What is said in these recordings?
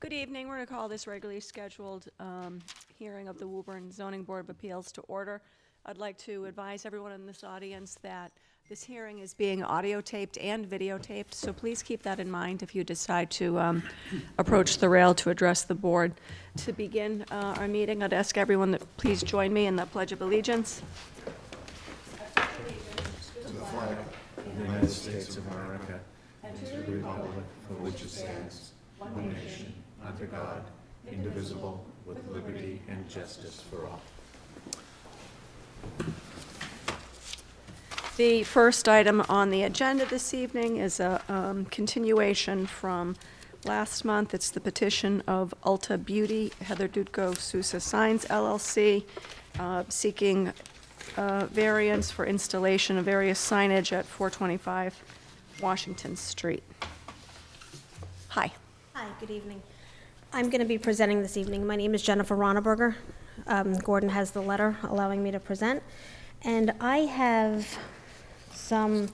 Good evening. We're going to call this regularly scheduled hearing of the Woburn Zoning Board of Appeals to order. I'd like to advise everyone in this audience that this hearing is being audio taped and videotaped, so please keep that in mind if you decide to approach the rail to address the board. To begin our meeting, I'd ask everyone to please join me in the Pledge of Allegiance. To the flag of the United States of America and to the republic for which it stands, one nation, under God, indivisible, with liberty and justice for all. The first item on the agenda this evening is a continuation from last month. It's the petition of Ulta Beauty, Heather Dutko Sousa Signs LLC, seeking variance for installation of various signage at 425 Washington Street. Hi. Hi, good evening. I'm going to be presenting this evening. My name is Jennifer Ronneberger. Gordon has the letter allowing me to present. And I have some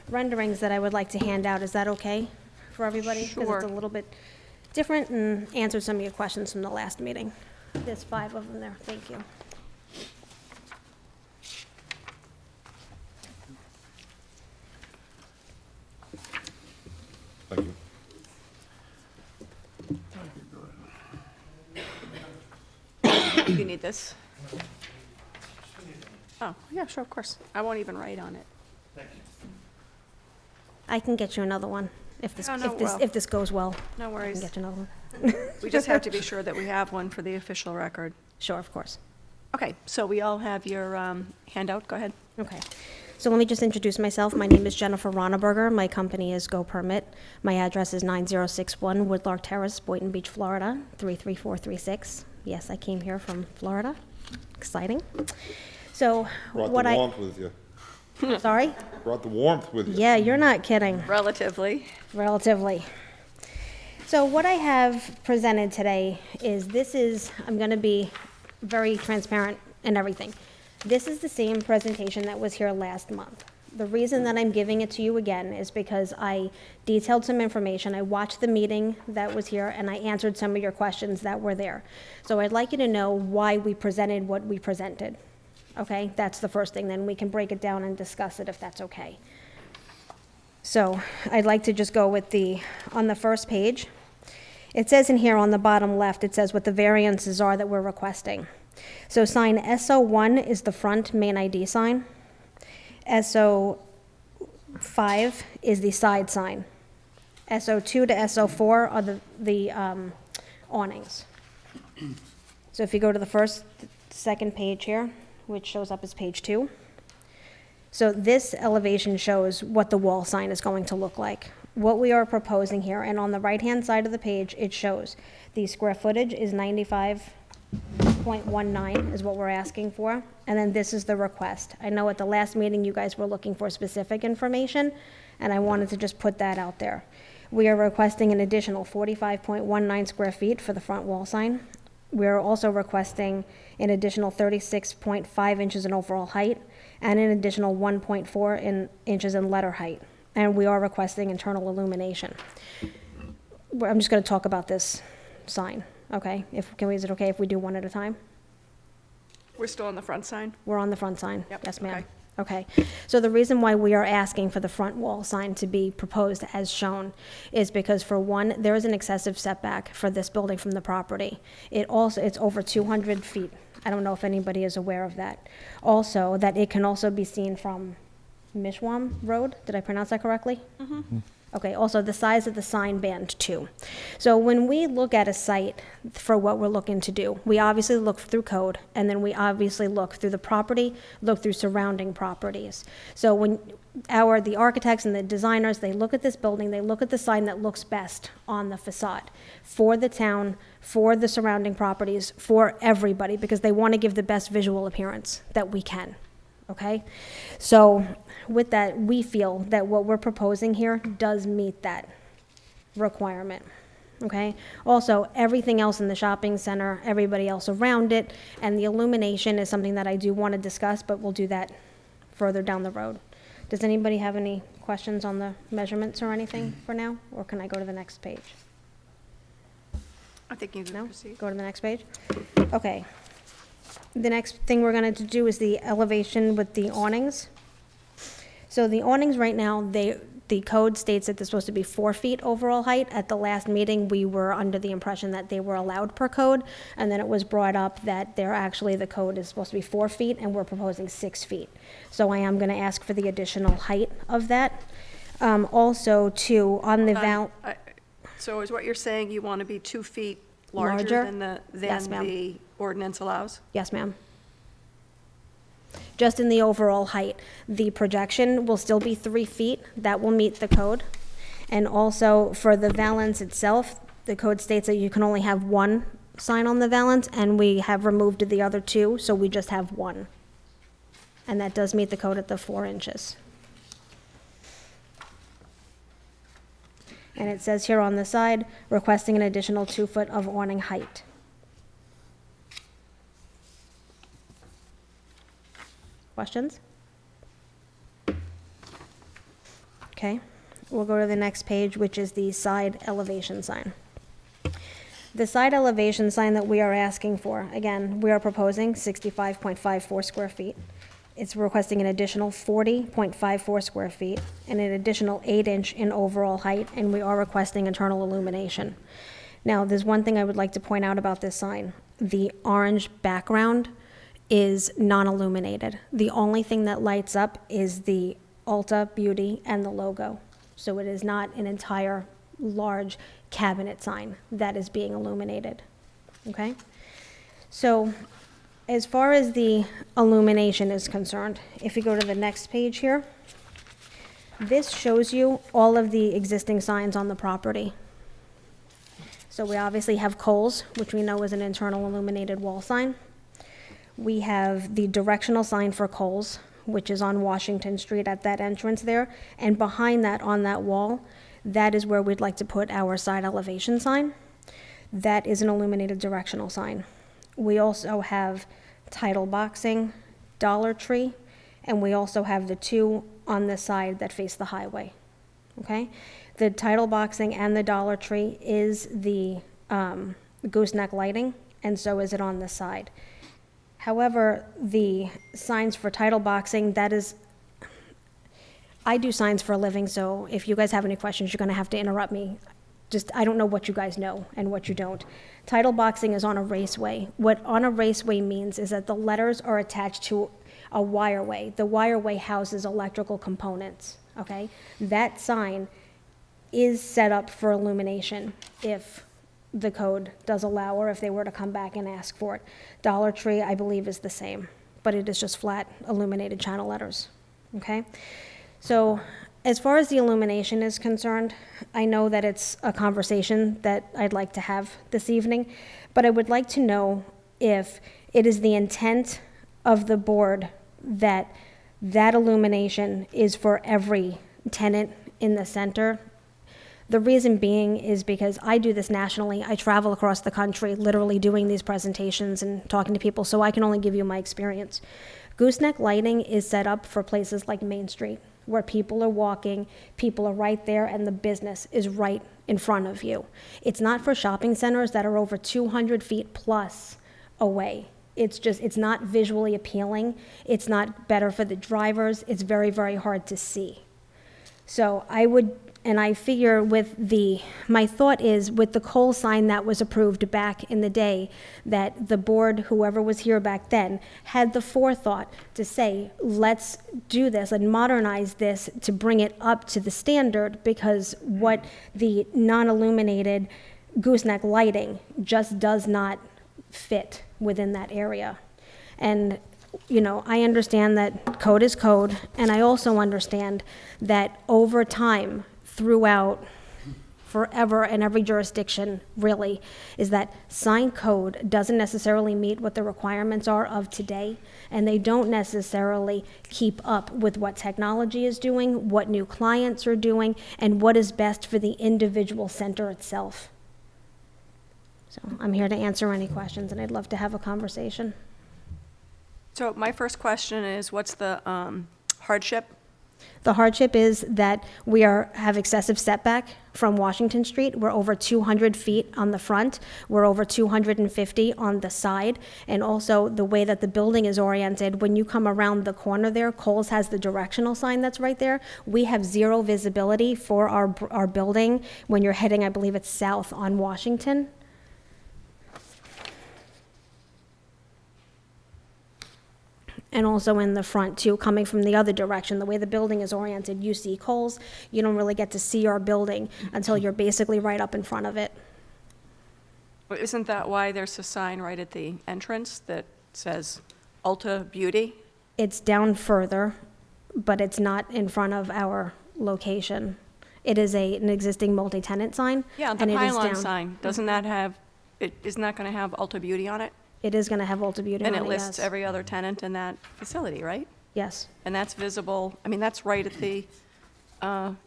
renderings that I would like to hand out. Is that okay for everybody? Sure. Because it's a little bit different and answer some of your questions from the last meeting. There's 5 of them there. Thank you. Thank you. You need this? Oh, yeah, sure, of course. I won't even write on it. I can get you another one if this, Oh, no, well. if this goes well. No I can worries. get you another one. We just have to be sure that we have one for the official record. Sure, of course. Okay, so we all have your handout. Go ahead. Okay. So let me just introduce myself. My name is Jennifer Ronneberger. My company is Go Permit. My address is 9061 Woodlark Terrace, Boynton Beach, Florida, 33436. Yes, I came here from Florida. Exciting. So Brought what the warmth with you. Sorry? Brought the warmth with you. Yeah, you're not kidding. Relatively. Relatively. So what I have presented today is I'm going to be very transparent in everything. This is the same presentation that was here last month. The reason that I'm giving it to you again is because I detailed some information. I watched the meeting that was here, and I answered some of your questions that were there. So I'd like you to know why we presented what we presented. Okay, that's the first thing. Then we can break it down and discuss it if that's okay. So I'd like to just go with on the first page. It says in here on the bottom left, it says what the variances are that we're requesting. So sign SO1 is the front main ID sign. SO5 is the side sign. SO2 to SO4 are the awnings. So if you go to the second page here, which shows up as page 2. So this elevation shows what the wall sign is going to look like. What we are proposing here, and on the right-hand side of the page, it shows the square footage is 95.19 is what we're asking for, and then this is the request. I know at the last meeting you guys were looking for specific information, and I wanted to just put that out there. We are requesting an additional 45.19 square feet for the front wall sign. We are also requesting an additional 36.5 inches in overall height and an additional 1.4 inches in letter height. And we are requesting internal illumination. I'm just going to talk about this sign, okay? Is it okay if we do one at a time? We're still on the front sign? We're on the front sign. Yep, Yes, ma'am. okay. Okay. So the reason why we are asking for the front wall sign to be proposed as shown is because, for one, there is an excessive setback for this building from the property. It's over 200 feet. I don't know if anybody is aware of that. Also, that it can also be seen from Mishwam Road. Did I pronounce that correctly? Mm-hmm. Okay, also the size of the sign band too. So when we look at a site for what we're looking to do, we obviously look through code, and then we obviously look through the property, look through surrounding properties. So when the architects and the designers, they look at this building, they look at the sign that looks best on the facade for the town, for the surrounding properties, for everybody, because they want to give the best visual appearance that we can. Okay? So with that, we feel that what we're proposing here does meet that requirement. Okay? Also, everything else in the shopping center, everybody else around it, and the illumination is something that I do want to discuss, but we'll do that further down the road. Does anybody have any questions on the measurements or anything for now? Or can I go to the next page? I think you can No? proceed. Go to the next page? Okay. The next thing we're gonna do is the elevation with the awnings. So the awnings right now, the code states that they're supposed to be 4 feet overall height. At the last meeting, we were under the impression that they were allowed per code, and then it was brought up that the code is supposed to be 4 feet, and we're proposing 6 feet. So I am gonna ask for the additional height of that. Also, too, on the So is what you're saying, you want to be 2 feet Larger? larger than Yes, ma'am. the ordinance allows? Yes, ma'am. Just in the overall height. The projection will still be 3 feet. That will meet the code. And also, for the valance itself, the code states that you can only have 1 sign on the valance, and we have removed the other 2, so we just have 1. And that does meet the code at the 4 inches. And it says here on the side, requesting an additional 2 foot of awning height. Questions? Okay, we'll go to the next page, which is the side elevation sign. The side elevation sign that we are asking for, again, we are proposing 65.54 square feet. It's requesting an additional 40.54 square feet and an additional 8-inch in overall height, and we are requesting internal illumination. Now, there's one thing I would like to point out about this sign. The orange background is non-illuminated. The only thing that lights up is the Ulta Beauty and the logo. So it is not an entire large cabinet sign that is being illuminated, okay? So as far as the illumination is concerned, if you go to the next page here, this shows you all of the existing signs on the property. So we obviously have Kohl's, which we know is an internal illuminated wall sign. We have the directional sign for Kohl's, which is on Washington Street at that entrance there. And behind that, on that wall, that is where we'd like to put our side elevation sign. That is an illuminated directional sign. We also have Tidal Boxing, Dollar Tree, and we also have the 2 on the side that face the highway, okay? The Tidal Boxing and the Dollar Tree is the gooseneck lighting, and so is it on the side. However, the signs for Tidal Boxing, that is, I do signs for a living, so if you guys have any questions, you're gonna have to interrupt me. I don't know what you guys know and what you don't. Tidal Boxing is on a raceway. What on a raceway means is that the letters are attached to a wireway. The wireway houses electrical components, okay? That sign is set up for illumination if the code does allow, or if they were to come back and ask for it. Dollar Tree, I believe, is the same, but it is just flat illuminated channel letters, okay? So as far as the illumination is concerned, I know that it's a conversation that I'd like to have this evening, but I would like to know if it is the intent of the board that that illumination is for every tenant in the center. The reason being is because I do this nationally. I travel across the country literally doing these presentations and talking to people, so I can only give you my experience. Gooseneck lighting is set up for places like Main Street, where people are walking, people are right there, and the business is right in front of you. It's not for shopping centers that are over 200 feet plus away. It's not visually appealing. It's not better for the drivers. It's very, very hard to see. So I figure my thought is with the Kohl's sign that was approved back in the day, that the board, whoever was here back then, had the forethought to say, let's do this and modernize this to bring it up to the standard, because what the non-illuminated gooseneck lighting just does not fit within that area. And I understand that code is code, and I also understand that over time, throughout forever in every jurisdiction, really, is that sign code doesn't necessarily meet what the requirements are of today, and they don't necessarily keep up with what technology is doing, what new clients are doing, and what is best for the individual center itself. So I'm here to answer any questions, and I'd love to have a conversation. So my first question is, what's the hardship The hardship is that we have excessive setback from Washington Street. We're over 200 feet on the front. We're over 250 on the side. And also the way that the building is oriented, when you come around the corner there, Kohl's has the directional sign that's right there. We have zero visibility for our building when you're heading, I believe it's south on Washington. And also in the front too, coming from the other direction, the way the building is oriented, you see Kohl's, you don't really get to see our building until you're basically right up in front of it. But isn't that why there's a sign right at the entrance that says Ulta Beauty? It's down further, but it's not in front of our location. It is an existing multi-tenant sign. Yeah, the and it is pylon down. sign, doesn't that have, isn't that gonna have Ulta Beauty on it? It is gonna have Ulta Beauty on And it, it lists yes. every other tenant in that facility, right? Yes, And that's visible, I mean, that's right at the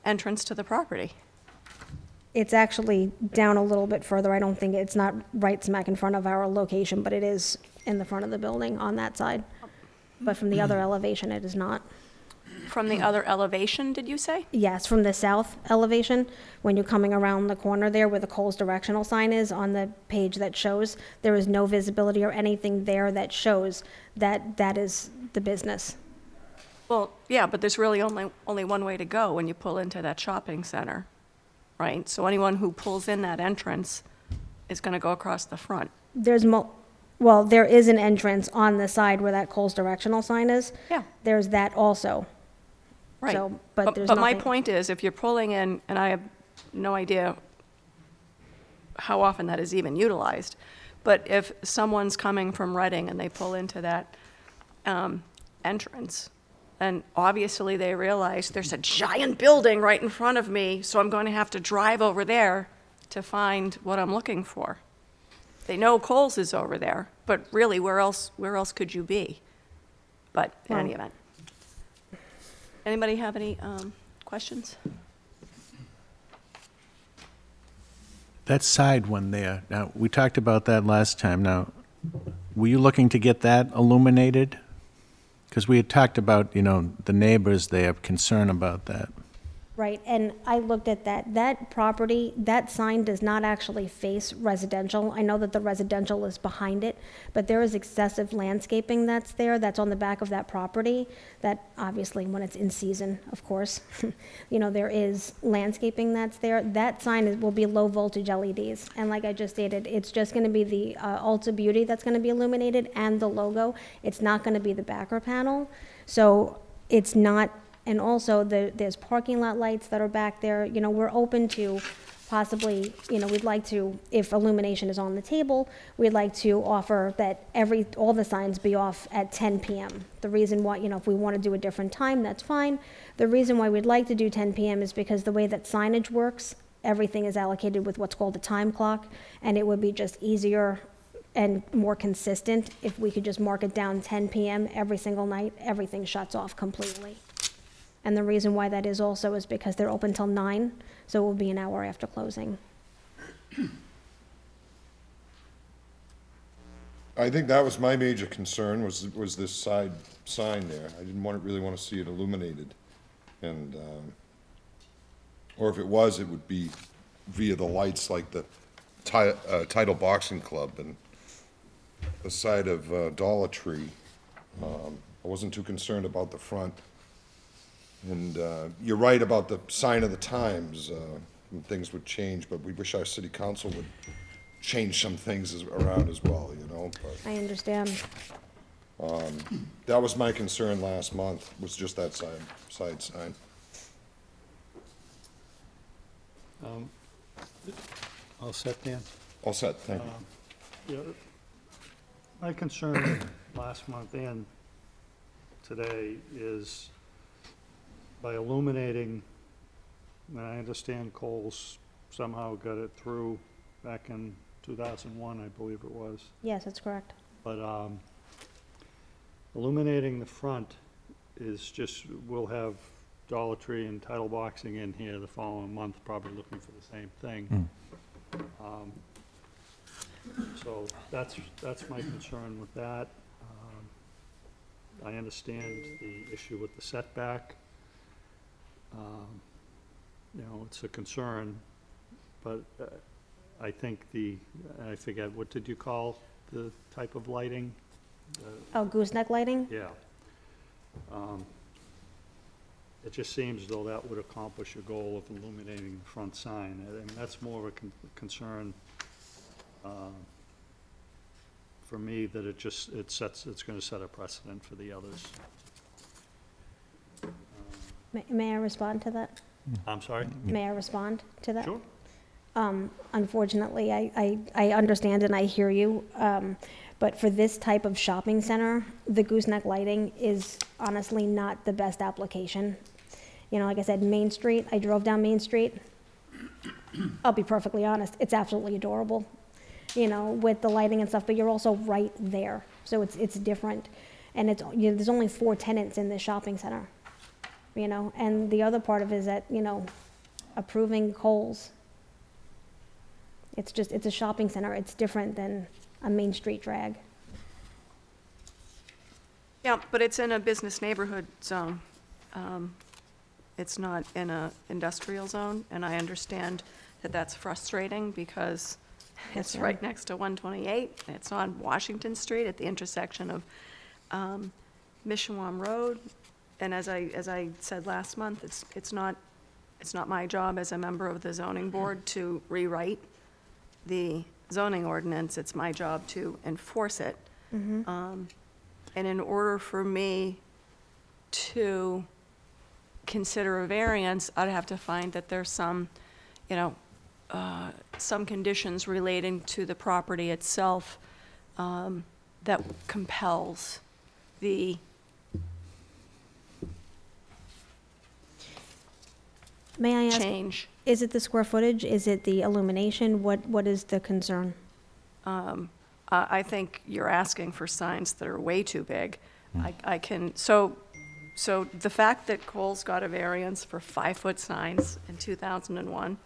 entrance to the property. it's actually down a little bit further. I don't think, it's not right smack in front of our location, but it is in the front of the building on that side. But from the other elevation, it is not. From the other elevation, did you say? Yes, from the south elevation, when you're coming around the corner there where the Kohl's directional sign is on the page that shows, there is no visibility or anything there that shows that that is the business. Well, yeah, but there's really only one way to go when you pull into that shopping center, right? So anyone who pulls in that entrance is gonna go across the front. Well, there is an entrance on the side where that Kohl's directional sign is. Yeah. There's that also. Right. So, but there's But my nothing- point is, if you're pulling in, and I have no idea how often that is even utilized, but if someone's coming from Reading and they pull into that entrance, and obviously they realize there's a giant building right in front of me, so I'm going to have to drive over there to find what I'm looking for. They know Kohl's is over there, but really, where else could you be? But in any event. Anybody have any questions? That side one there, now, we talked about that last time. Now, were you looking to get that illuminated? Because we had talked about, the neighbors, they have concern about that. Right, and I looked at that property, that sign does not actually face residential. I know that the residential is behind it, but there is excessive landscaping that's there, that's on the back of that property, that obviously, when it's in season, of course, there is landscaping that's there. That sign will be low voltage LEDs, and like I just stated, it's just gonna be the Ulta Beauty that's gonna be illuminated and the logo. It's not gonna be the backer panel, so it's not. And also, there's parking lot lights that are back there. We're open to possibly, we'd like to, if illumination is on the table, we'd like to offer that all the signs be off at 10 p.m. The reason why, if we want to do a different time, that's fine. The reason why we'd like to do 10 p.m. is because the way that signage works, everything is allocated with what's called a time clock, and it would be just easier and more consistent if we could just mark it down 10 p.m. every single night. Everything shuts off completely. And the reason why that is also is because they're open till 9, so it will be an hour after closing. I think that was my major concern, was this side sign there. I didn't really want to see it illuminated. And, or if it was, it would be via the lights like the Tidal Boxing Club and the side of Dollar Tree. I wasn't too concerned about the front. And you're right about the sign of the times, and things would change, but we wish our city council would change some things around as well, but I understand. that was my concern last month, was just that side sign. All set, Dan? All set, thank you. Yeah, my concern last month and today is by illuminating, and I understand Kohl's somehow got it through back in 2001, I believe it was. Yes, that's correct. But illuminating the front is just, we'll have Dollar Tree and Tidal Boxing in here the following month, probably looking for the same thing. So that's my concern with that. I understand the issue with the setback. You know, it's a concern, but I think I forget, what did you call the type of lighting? Oh, gooseneck lighting? Yeah. It just seems as though that would accomplish your goal of illuminating the front sign. I mean, that's more of a concern for me, that it's gonna set a precedent for the others. May I respond to that? I'm sorry? May I respond to that? Sure. Unfortunately, I understand and I hear you, but for this type of shopping center, the gooseneck lighting is honestly not the best application. You know, like I said, Main Street, I drove down Main Street. I'll be perfectly honest, it's absolutely adorable, you know, with the lighting and stuff, but you're also right there, so it's different. And there's only 4 tenants in this shopping center, you know, and the other part of it is that, you know, approving Kohl's, it's a shopping center, it's different than a Main Street drag. Yeah, but it's in a business neighborhood zone. It's not in a industrial zone, and I understand that that's frustrating because it's Yes, right next to 128. It's on Washington Street at the intersection of Mishawam Road. And as I said last month, it's not my job as a member of the zoning board to rewrite the zoning ordinance. It's my job to enforce it. And in order for me to consider a variance, I'd have to find that there's some, you know, some conditions relating to the property itself that compels the May I ask, change. is it the square footage? Is it the illumination? What is the concern? I think you're asking for signs that are way too big. So the fact that Kohl's got a variance for 5-foot signs in 2001,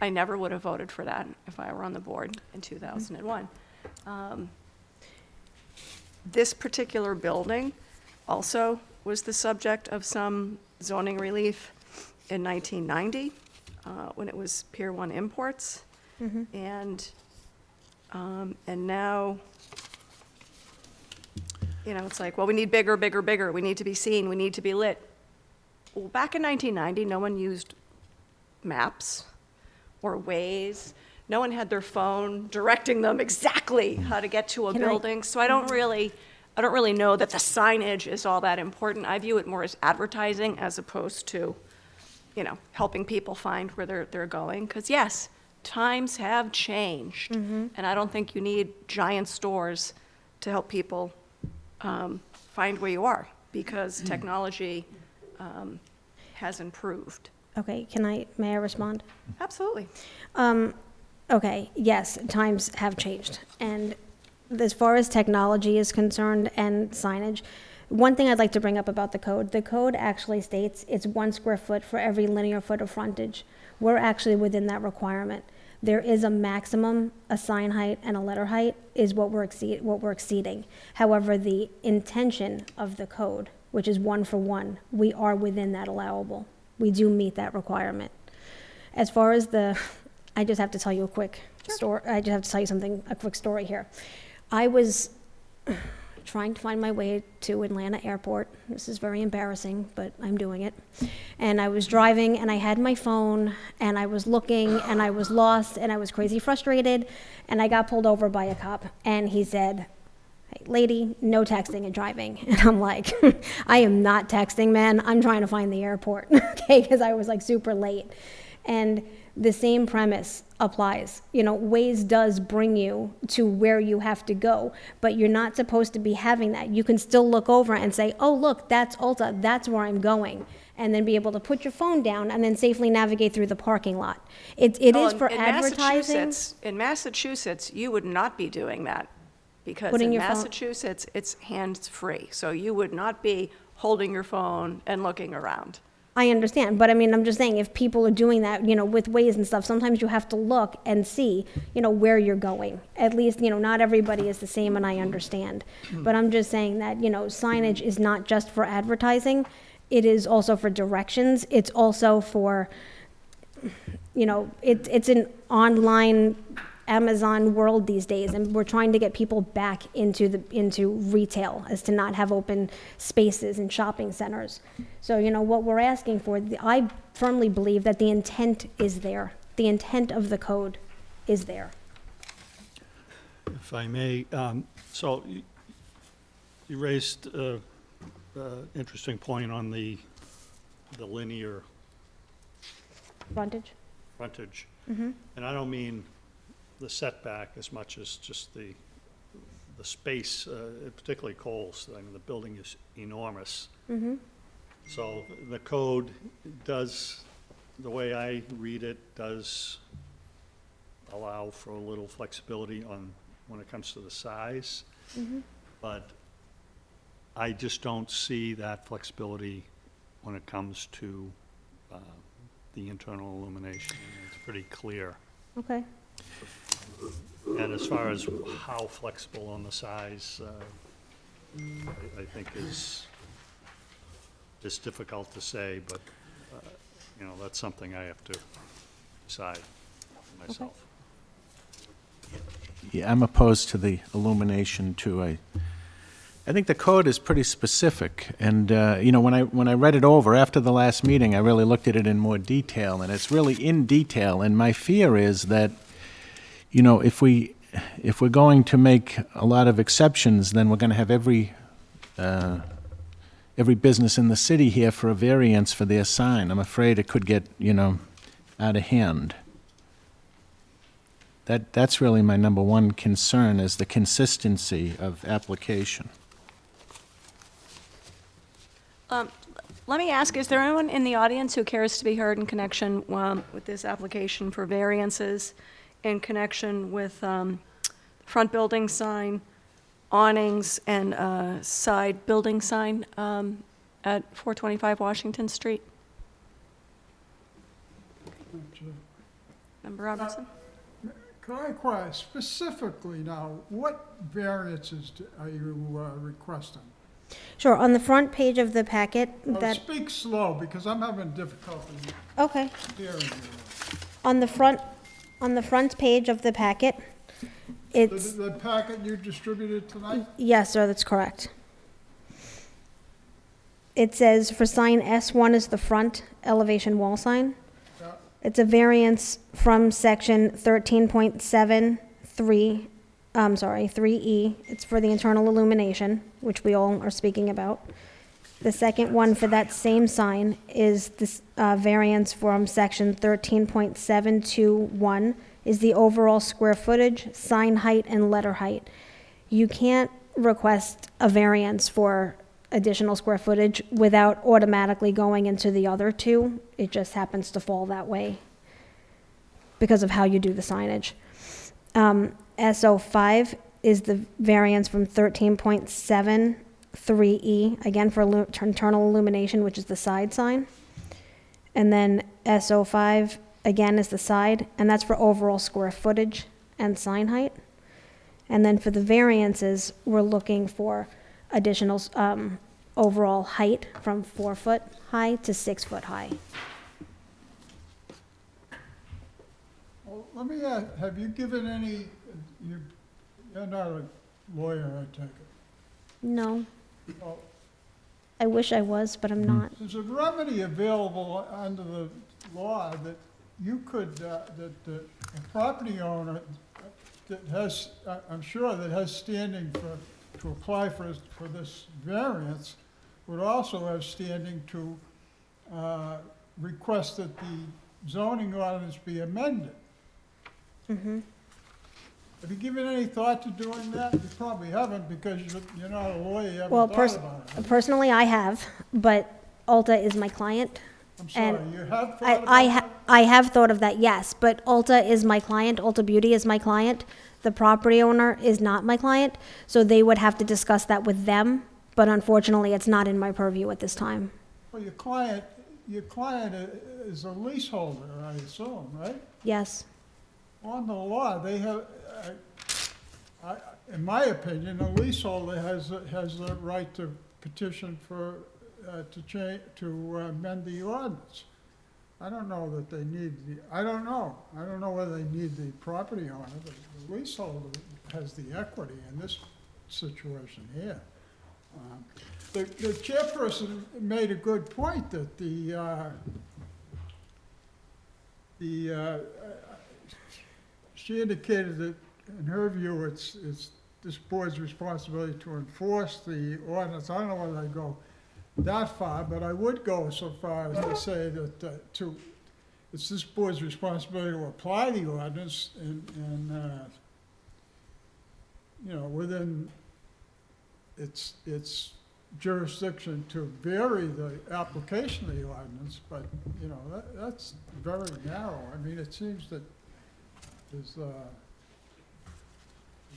I never would have voted for that if I were on the board in 2001. This particular building also was the subject of some zoning relief in 1990, when it was Pier 1 Imports. And now, you know, it's like, well, we need bigger, bigger, bigger. We need to be seen. We need to be lit. Well, back in 1990, no one used maps or Waze. No one had their phone directing them exactly how to get to a Can I- building. So I don't really know that the signage is all that important. I view it more as advertising as opposed to, you know, helping people find where they're going. Because yes, times have changed. And I don't think you need giant stores to help people find where you are, because technology has improved. Okay, may I respond? Absolutely. Okay, yes, times have changed. And as far as technology is concerned and signage, one thing I'd like to bring up about the code actually states it's 1 square foot for every linear foot of frontage. We're actually within that requirement. There is a maximum, a sign height and a letter height is what we're exceeding. However, the intention of the code, which is 1 for 1, we are within that allowable. We do meet that requirement. As far as I just have to tell you a quick story. I just have to tell you a quick story here. I was trying to find my way to Atlanta Airport. This is very embarrassing, but I'm doing it. And I was driving, and I had my phone, and I was looking, and I was lost, and I was crazy frustrated, and I got pulled over by a cop, and he said, "Hey, lady, no texting and driving." And I'm like, I am not texting, man. I'm trying to find the airport, okay, because I was like super late. And the same premise applies. You know, Waze does bring you to where you have to go, but you're not supposed to be having that. You can still look over and say, oh, look, that's Ulta, that's where I'm going, and then be able to put your phone down and then safely navigate through the parking lot. It is for advertising. In Massachusetts, you would not be doing that, because Putting in your phone- Massachusetts, it's hands-free. So you would not be holding your phone and looking around. I understand, but I mean, I'm just saying, if people are doing that, you know, with ways and stuff, sometimes you have to look and see, you know, where you're going. At least, you know, not everybody is the same, and I understand. But I'm just saying that, you know, signage is not just for advertising. It is also for directions. It's also for, you know, it's an online Amazon world these days, and we're trying to get people back into retail, as to not have open spaces in shopping centers. So, you know, what we're asking for, I firmly believe that the intent is there. The intent of the code is there. If I may, so you raised an interesting point on the linear Frontage? frontage. Mm-hmm. And I don't mean the setback as much as just the space, particularly Coles. I mean, the building is enormous. Mm-hmm. So the code does, the way I read it, does allow for a little flexibility on, when it comes to the size. Mm-hmm. But I just don't see that flexibility when it comes to the internal illumination. It's pretty clear. Okay. And as far as how flexible on the size, I think is difficult to say, but, you know, that's something I have to decide myself. Yeah, I'm opposed to the illumination too. I think the code is pretty specific, and, you know, when I read it over after the last meeting, I really looked at it in more detail, and it's really in detail, and my fear is that, you know, if we're going to make a lot of exceptions, then we're going to have every business in the city here for a variance for their sign. I'm afraid it could get, you know, out of hand. That's really my number one concern, is the consistency of application. Let me ask, is there anyone in the audience who cares to be heard in connection with this application for variances, in connection with front building sign, awnings, and side building sign at 425 Washington Street? Member Robinson? Could I inquire specifically now, what variances are you requesting? Sure, on the front page of the packet, that, Speak slow, because I'm having difficulty okay. hearing you. On the front page of the packet, it's, The packet you distributed tonight? yes, sir, that's correct. It says for sign S1 is the front elevation wall sign. Yeah. It's a variance from section 13.73, 3E. It's for the internal illumination, which we all are speaking about. The second one for that same sign is this variance from section 13.721, is the overall square footage, sign height, and letter height. You can't request a variance for additional square footage without automatically going into the other two. It just happens to fall that way because of how you do the signage. SO5 is the variance from 13.73E, again for internal illumination, which is the side sign. And then SO5, again, is the side, and that's for overall square footage and sign height. And then for the variances, we're looking for additional overall height from 4 foot high to 6 foot high. Well, let me ask, have you given any, you're not a lawyer, I take it. No, Well, I wish I was, but I'm not. there's a remedy available under the law that you could, that a property owner that has, I'm sure that has standing to apply for this variance, would also have standing to request that the zoning ordinance be amended. Mm-hmm. Have you given any thought to doing that? You probably haven't, because you're not a lawyer, you Well, haven't thought about it. personally, I have, but Ulta is my client. I'm sorry, and you have thought about that? I have thought of that, yes, but Ulta is my client, Ulta Beauty is my client. The property owner is not my client, so they would have to discuss that with them, but unfortunately, it's not in my purview at this time. Well, your client your client is a leaseholder, I assume, right? Yes, On the law, they have, in my opinion, a leaseholder has the right to petition for, to amend the ordinance. I don't know that they need I don't know whether they need the property owner, but the leaseholder has the equity in this situation here. The chairperson made a good point that she indicated that, in her view, it's this board's responsibility to enforce the ordinance. I don't know whether I go that far, but I would go so far as to say that, it's this board's responsibility to apply the ordinance and, you know, within its jurisdiction to vary the application of the ordinance, but, you know, that's very narrow. I mean, it seems that there's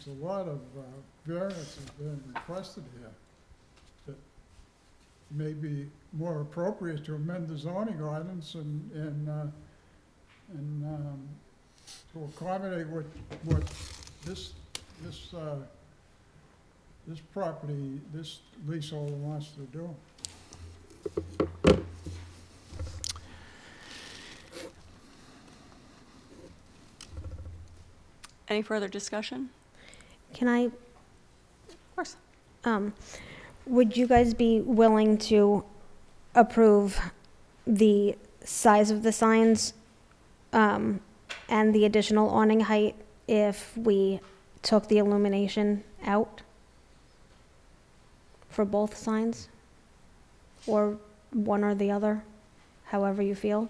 a lot of variances being requested here that may be more appropriate to amend the zoning ordinance and to accommodate what this property, this leaseholder wants to do. Any further discussion? can I, Of course. would you guys be willing to approve the size of the signs and the additional awning height if we took the illumination out for both signs? Or one or the other, however you feel?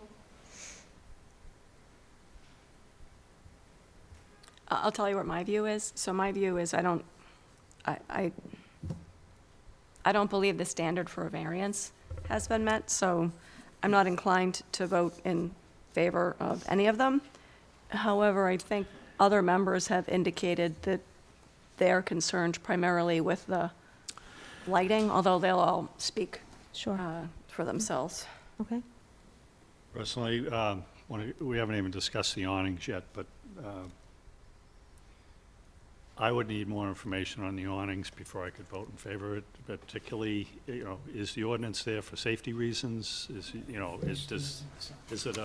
I'll tell you what my view is. So my view is I don't believe the standard for a variance has been met, so I'm not inclined to vote in favor of any of them. However, I think other members have indicated that they're concerned primarily with the lighting, although they'll all speak Sure, for themselves. okay. Personally, we haven't even discussed the awnings yet, but I would need more information on the awnings before I could vote in favor of it, particularly, you know, is the ordinance there for safety reasons? Is, you know, is it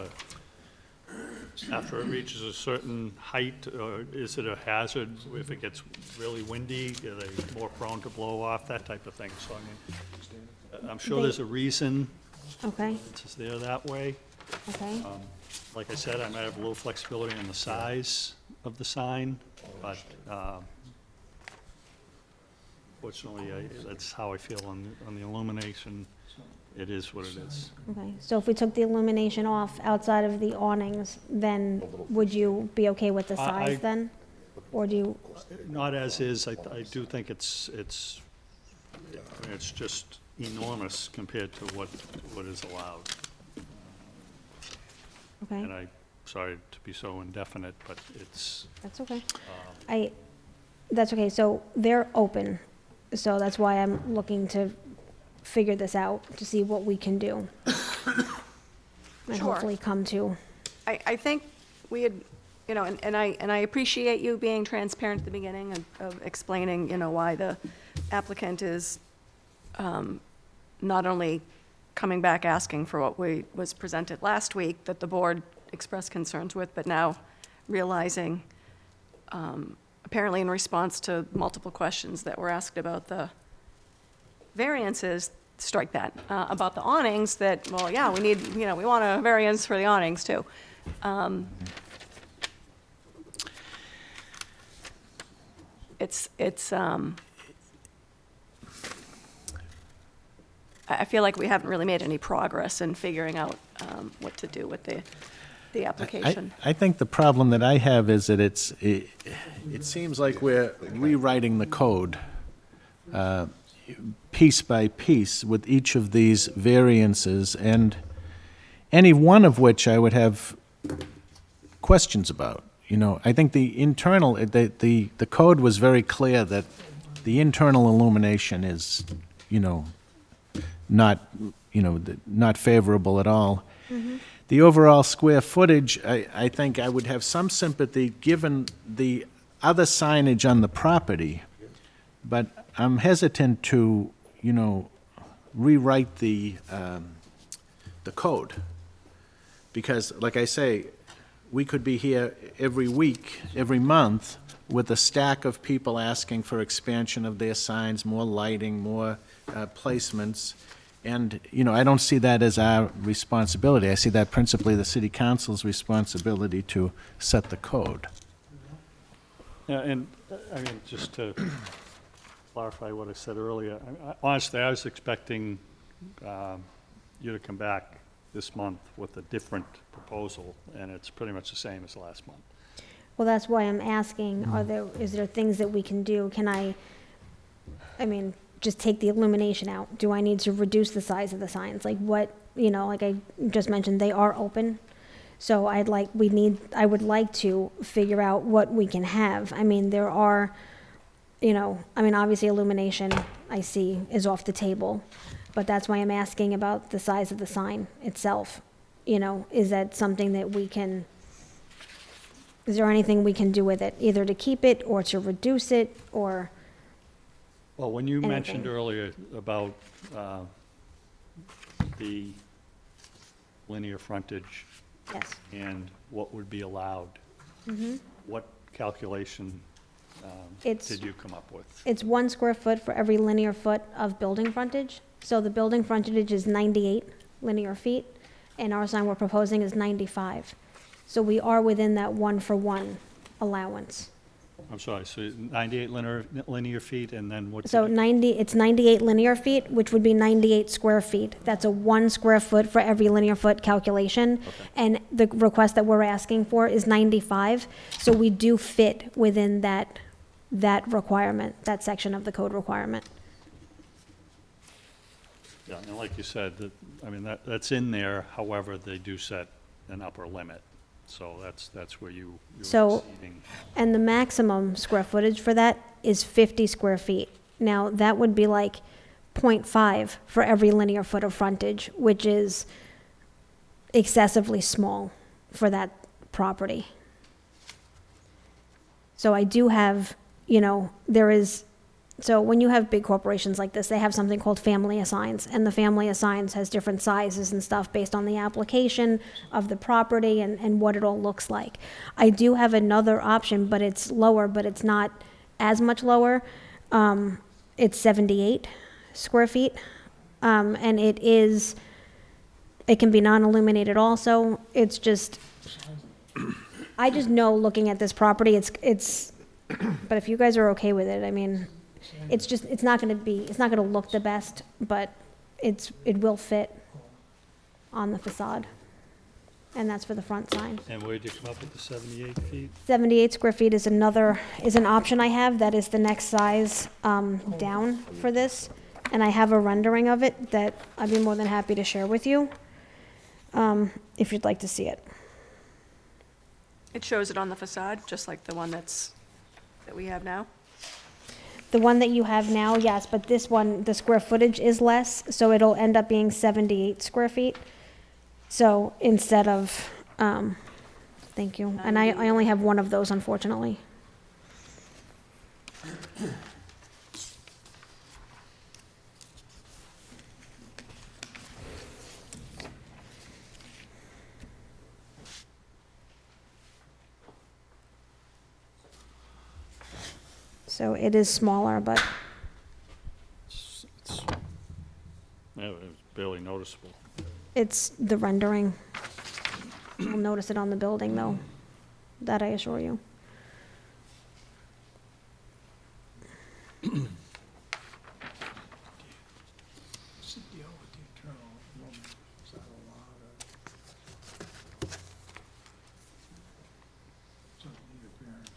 after it reaches a certain height, or is it a hazard if it gets really windy? Are they more prone to blow off, that type of thing? So, I mean, I'm sure there's a reason Okay, it's there that way. okay, Like I said, I might have a little flexibility on the size of the sign, but fortunately, that's how I feel on the illumination. It is what it is. okay. So if we took the illumination off outside of the awnings, then would you be okay with the I- size then? Or do you, Not as is, I do think it's just enormous compared to what is allowed. okay, And I'm sorry to be so indefinite, but it's, that's okay. That's okay, so they're open, so that's why I'm looking to figure this out, to see what we can do. And Sure. hopefully come to, I think we had, you know, and I appreciate you being transparent at the beginning of explaining, you know, why the applicant is not only coming back asking for what was presented last week that the board expressed concerns with, but now realizing, apparently in response to multiple questions that were asked about the variances, strike that, about the awnings, that, well, yeah, we need, you know, we want a variance for the awnings too. I feel like we haven't really made any progress in figuring out what to do with the application. I think the problem that I have is that it seems like we're rewriting the code piece by piece with each of these variances, and any one of which I would have questions about. You know, I think the internal, the code was very clear that the internal illumination is, you know, not not favorable at all. The overall square footage, I think I would have some sympathy, given the other signage on the property, but I'm hesitant to, rewrite the code. Because, like I say, we could be here every week, every month, with a stack of people asking for expansion of their signs, more lighting, more placements. And, I don't see that as our responsibility. I see that principally the city council's responsibility to set the code. Yeah, and, I mean, just to clarify what I said earlier, honestly, I was expecting you to come back this month with a different proposal, and it's pretty much the same as last month. Well, that's why I'm asking, is there things that we can do? Can I mean, just take the illumination out? Do I need to reduce the size of the signs? Like what, like I just mentioned, they are open. So I would like to figure out what we can have. I mean, there are, obviously illumination I see is off the table, but that's why I'm asking about the size of the sign itself. Is that something that is there anything we can do with it, either to keep it or to reduce it or? Well, when you mentioned Anything. earlier about the linear frontage Yes. and what would be allowed, what calculation It's- did you come up with? It's 1 square foot for every linear foot of building frontage. So the building frontage is 98 linear feet, and our sign we're proposing is 95. So we are within that 1-for-1 allowance. I'm sorry, so 98 linear feet, and then what? So it's 98 linear feet, which would be 98 square feet. That's a 1 square foot for every linear foot calculation. And the request that we're asking for is 95. So we do fit within that requirement, that section of the code requirement. Yeah, and like you said, that's in there, however, they do set an upper limit. So that's where you're So- exceeding. And the maximum square footage for that is 50 square feet. Now, that would be like 0.5 for every linear foot of frontage, which is excessively small for that property. So I do have, so when you have big corporations like this, they have something called family assigns, and the family assigns has different sizes and stuff based on the application of the property and what it all looks like. I do have another option, but it's lower, but it's not as much lower. It's 78 square feet, and it can be non-illuminated also. It's just, I just know looking at this property, it's, but if you guys are okay with it, I mean, it's not gonna look the best, but it will fit on the facade. And that's for the front sign. And where'd you come up with the 78 feet? 78 square feet is an option I have. That is the next size down for this. And I have a rendering of it that I'd be more than happy to share with you, if you'd like to see it. It shows it on the facade, just like the one that we have now. The one that you have now, yes, but this one, the square footage is less, so it'll end up being 78 square feet. So instead of, thank you, and I only have one of those, unfortunately. So it is smaller, but Yeah, it was barely noticeable. it's the rendering. You'll notice it on the building, though. That I assure you. What's the deal with the internal lumen? Is that allowed or? Doesn't need a variance.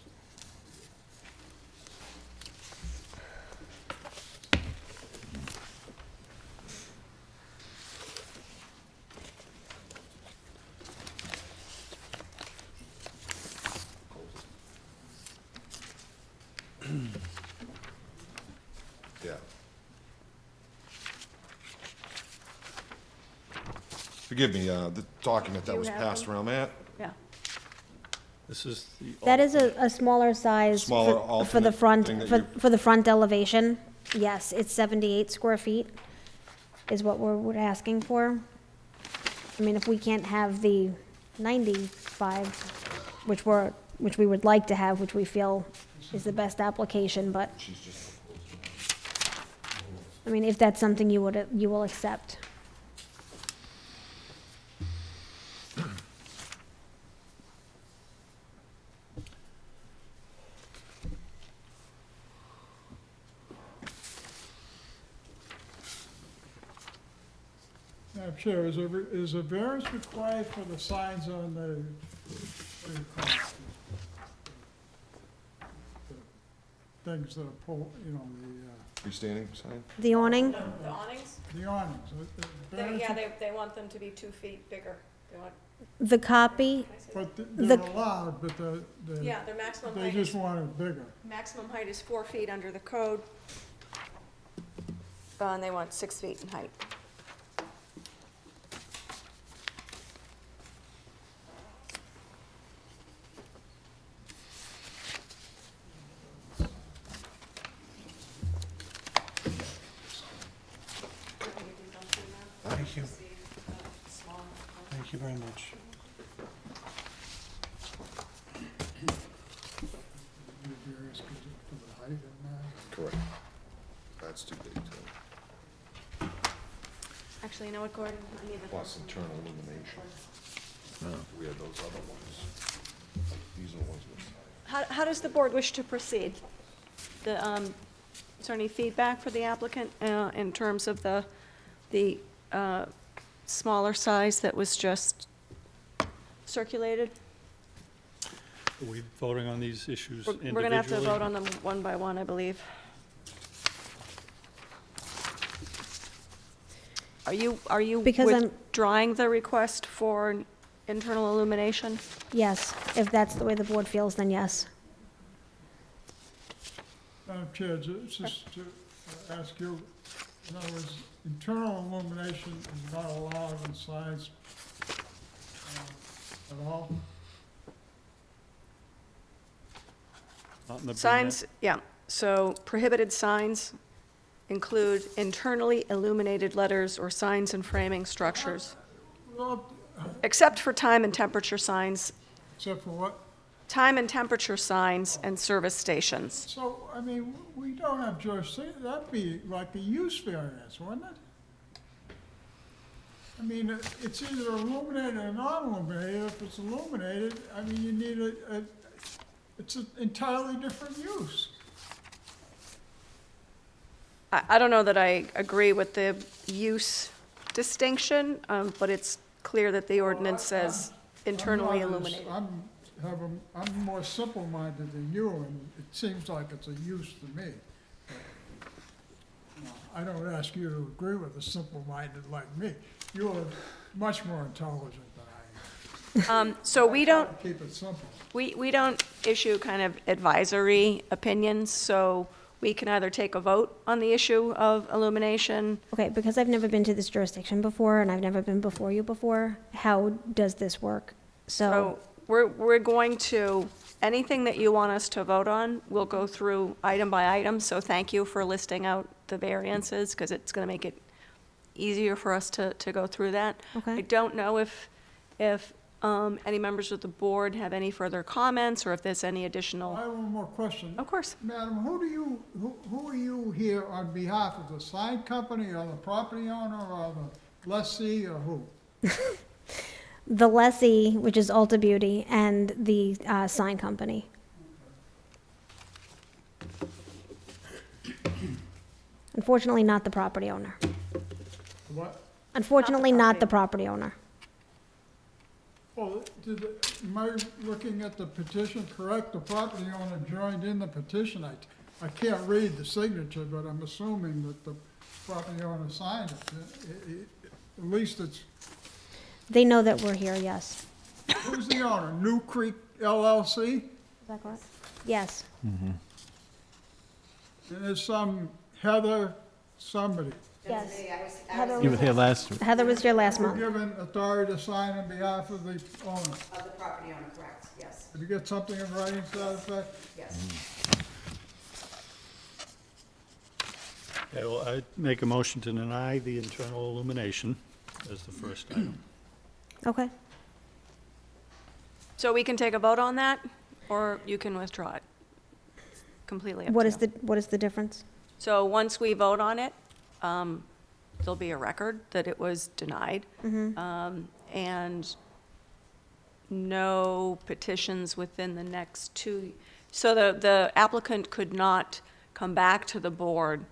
forgive me, the document that You was have passed them? around that. Yeah. This is the. That is a smaller size. Smaller for the alternate front, thing that for, you- for the front elevation. Yes, it's 78 square feet is what we're asking for. I mean, if we can't have the 95, which we would like to have, which we feel is the best application, but, I mean, if that's something you will accept. Madam Chair, is a variance required for the signs on the, what do you call it? The things that are pulled, you know, Freestanding sign? The awning? The awnings? the awnings. Variance- they want them to be 2 feet bigger. They want, The copy, But the- they're allowed, but yeah, their maximum they height just is, want it bigger. maximum height is 4 feet under the code. And they want 6 feet in height. Thank you. Thank you very much. Variance for the height and that. Correct. That's too big, too. Actually, you know what, Gordon? I need the. Plus internal illumination. We had those other ones. These are the ones with. How does the board wish to proceed? Is there any feedback for the applicant in terms of the smaller size that was just circulated? Are we voting on these issues individually? We're going to have to vote on them one by one, I believe. Are you Because I'm- withdrawing the request for internal illumination? yes, if that's the way the board feels, then yes. Madam Chair, just to ask you, in other words, internal illumination is not allowed on signs at all? Not in the Signs, yeah, so prohibited signs include internally illuminated letters or signs and framing structures, Well, except for time and temperature signs, except for what? time and temperature signs and service stations. So, I mean, we don't have jurisdiction, that'd be like a use variance, wouldn't it? I mean, it's either illuminated or non-illuminated. If it's illuminated, I mean, you need it's an entirely different use. I don't know that I agree with the use distinction, but it's clear that the ordinance says internally I'm not as- illuminated. I'm more simple-minded than you, and it seems like it's a use to me. But, no, I don't ask you to agree with a simple-minded like me. You are much more intelligent than I am. So we don't, Keep it simple. we don't issue kind of advisory opinions, so we can either take a vote on the issue of illumination. Okay, because I've never been to this jurisdiction before, and I've never been before you before, how does this work? So we're going to, anything that you want us to vote on, we'll go through item by item. So thank you for listing out the variances, because it's going to make it easier for us to go through that. Okay. I don't know if any members of the board have any further comments, or if there's any I additional. have one more question. Of course. Madam, who are you here on behalf of, the sign company or the property owner or the lessee or who? The lessee, which is Ulta Beauty, and the sign company. Unfortunately, not the property owner. What? Unfortunately, not the property owner. Well, am I looking at the petition correct? The property owner joined in the petition. I can't read the signature, but I'm assuming that the property owner signed it. At least it's, They know that we're here, yes. who's the owner? New Creek LLC? Is that correct? Yes. And there's some Heather somebody. Yes. You were here last, Heather was here last We're month. given authority to sign on behalf of the owner. Of the property owner, correct, yes, Did you get something in writing to that effect? yes. Okay, well, I make a motion to deny the internal illumination as the first item. Okay. So we can take a vote on that, or you can withdraw it. Completely up to What you. is what is the difference? So once we vote on it, there'll be a record that it was denied. And no petitions within the next so the applicant could not come back to the board